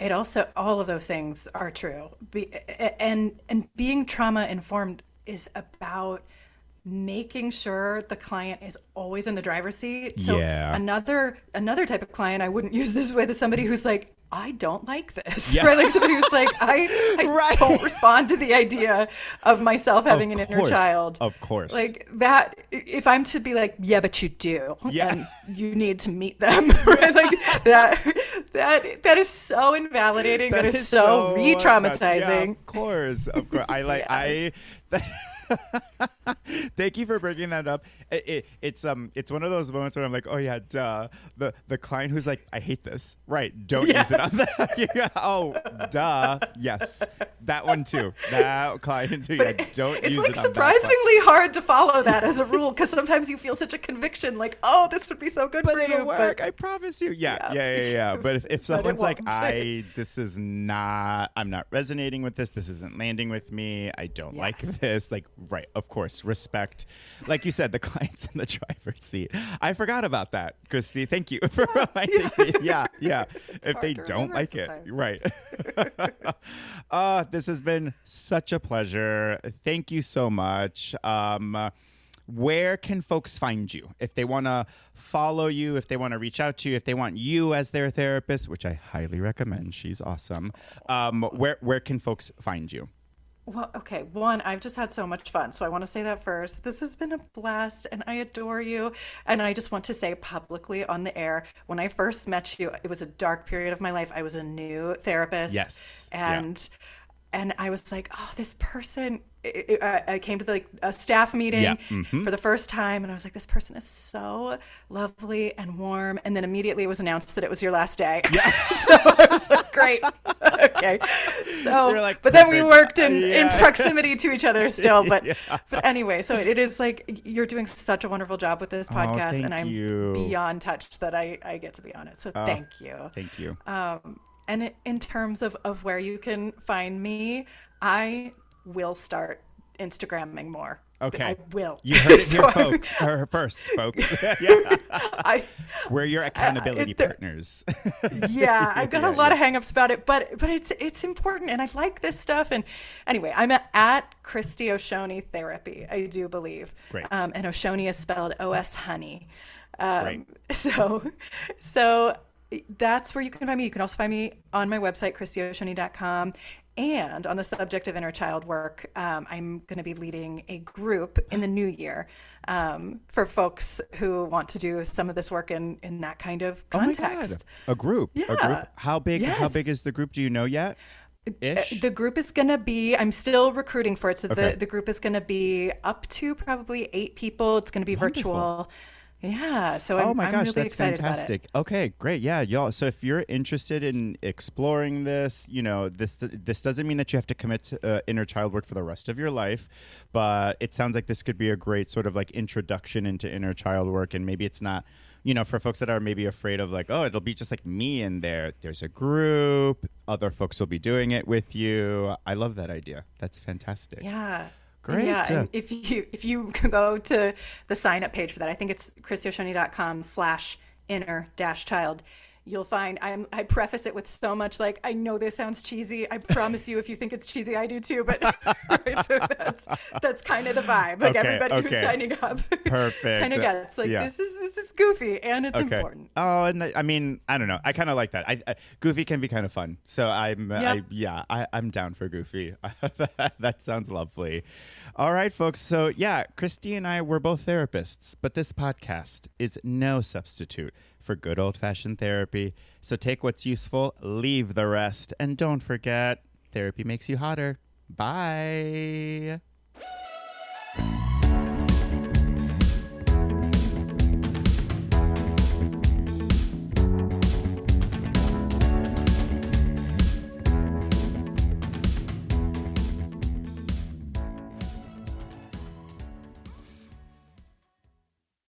it also, all of those things are true. And being trauma informed is about making sure the client is always in the driver's seat. So another type of client I wouldn't use this with is somebody who's like, I don't like this, right? Like somebody who's like, I don't respond to the idea of myself having an inner child. Of course. Like that, if I'm to be like, yeah, but you do, and you need to meet them, right? Like that is so invalidating. That is so re-traumatizing. Of course. Thank you for bringing that up. It's one of those moments where I'm like, oh yeah, duh. The client who's like, I hate this. Right. Don't use it on that. Oh, duh. Yes. That one too. That client too. Don't use it on that. It's like surprisingly hard to follow that as a rule, because sometimes you feel such a conviction, like, oh, this would be so good for you. Work, I promise you. Yeah. But if someone's like, I'm not resonating with this. This isn't landing with me. I don't like this. Like, right. Of course. Respect. Like you said, the client's in the driver's seat. I forgot about that, Christy. Thank you for reminding me. Yeah. If they don't like sometimes. It. Right. This has been such a pleasure. Thank you so much. Where can folks find you if they want to follow you, if they want to reach out to you, if they want you as their therapist, which I highly recommend. She's awesome. Where can folks find you? Well, okay. One, I've just had so much fun. So I want to say that first. This has been a blast and I adore you. And I just want to say publicly on the air, when I first met you, it was a dark period of my life. I was a new therapist. Yes. And I was like, oh, this person, I came to a staff meeting for the first time. And I was like, this person is so lovely and warm. And then immediately it was announced that it was your last day. Yeah. So I was like, great. Okay. So, like, but then we worked in proximity to each other still. But anyway, so it is like, you're doing such a wonderful job with this podcast. And I'm beyond touched that I get to be on it. So thank you. Thank you. And in terms of where you can find me, I will start Instagramming more. Okay. I will. You heard it here, first, folks. Yeah. We're your accountability partners. Yeah, I've got a lot of hangups about it, but it's important, and I like this stuff. And anyway, I'm at Christy O'Shoney Therapy, I do believe. Great. And O'Shoney is spelled O-S honey. Great. So that's where you can find me. You can also find me on my website, ChristyO'Shoney.com. And on the subject of inner child work, I'm going to be leading a group in the new year for folks who want to do some of this work in that kind of context. Oh my God. A group? Yeah. A group? How big? Yes. How big is the group? Do you know yet? Ish? The group is going to be, I'm still recruiting for it. So the group is going to be up to probably 8 people. It's going to be virtual. Yeah, so I'm really that's excited fantastic. About it. Okay, great. Yeah, y'all. So if you're interested in exploring this, this doesn't mean that you have to commit to inner child work for the rest of your life, but it sounds like this could be a great sort of like introduction into inner child work. And maybe it's not, for folks that are maybe afraid of like, oh, it'll be just like me in there. There's a group. Other folks will be doing it with you. I love that idea. That's fantastic. Yeah. Great. Yeah, and if you go to the sign up page for that, I think it's ChristyO'Shoney.com/inner-child. You'll find I preface it with so much like, I know this sounds cheesy. I promise you, if you think it's cheesy, I do too. But right, so that's kind of the vibe. Like everybody who's signing up, perfect, kind of gets like this is goofy and it's important. Oh, and I mean, I don't know. I kind of like that. I goofy can be kind of fun. So I'm down for goofy. That sounds lovely. All right, folks. So Christy and I, we're both therapists, but this podcast is no substitute for good old-fashioned therapy. So take what's useful, leave the rest, and don't forget, therapy makes you hotter. Bye.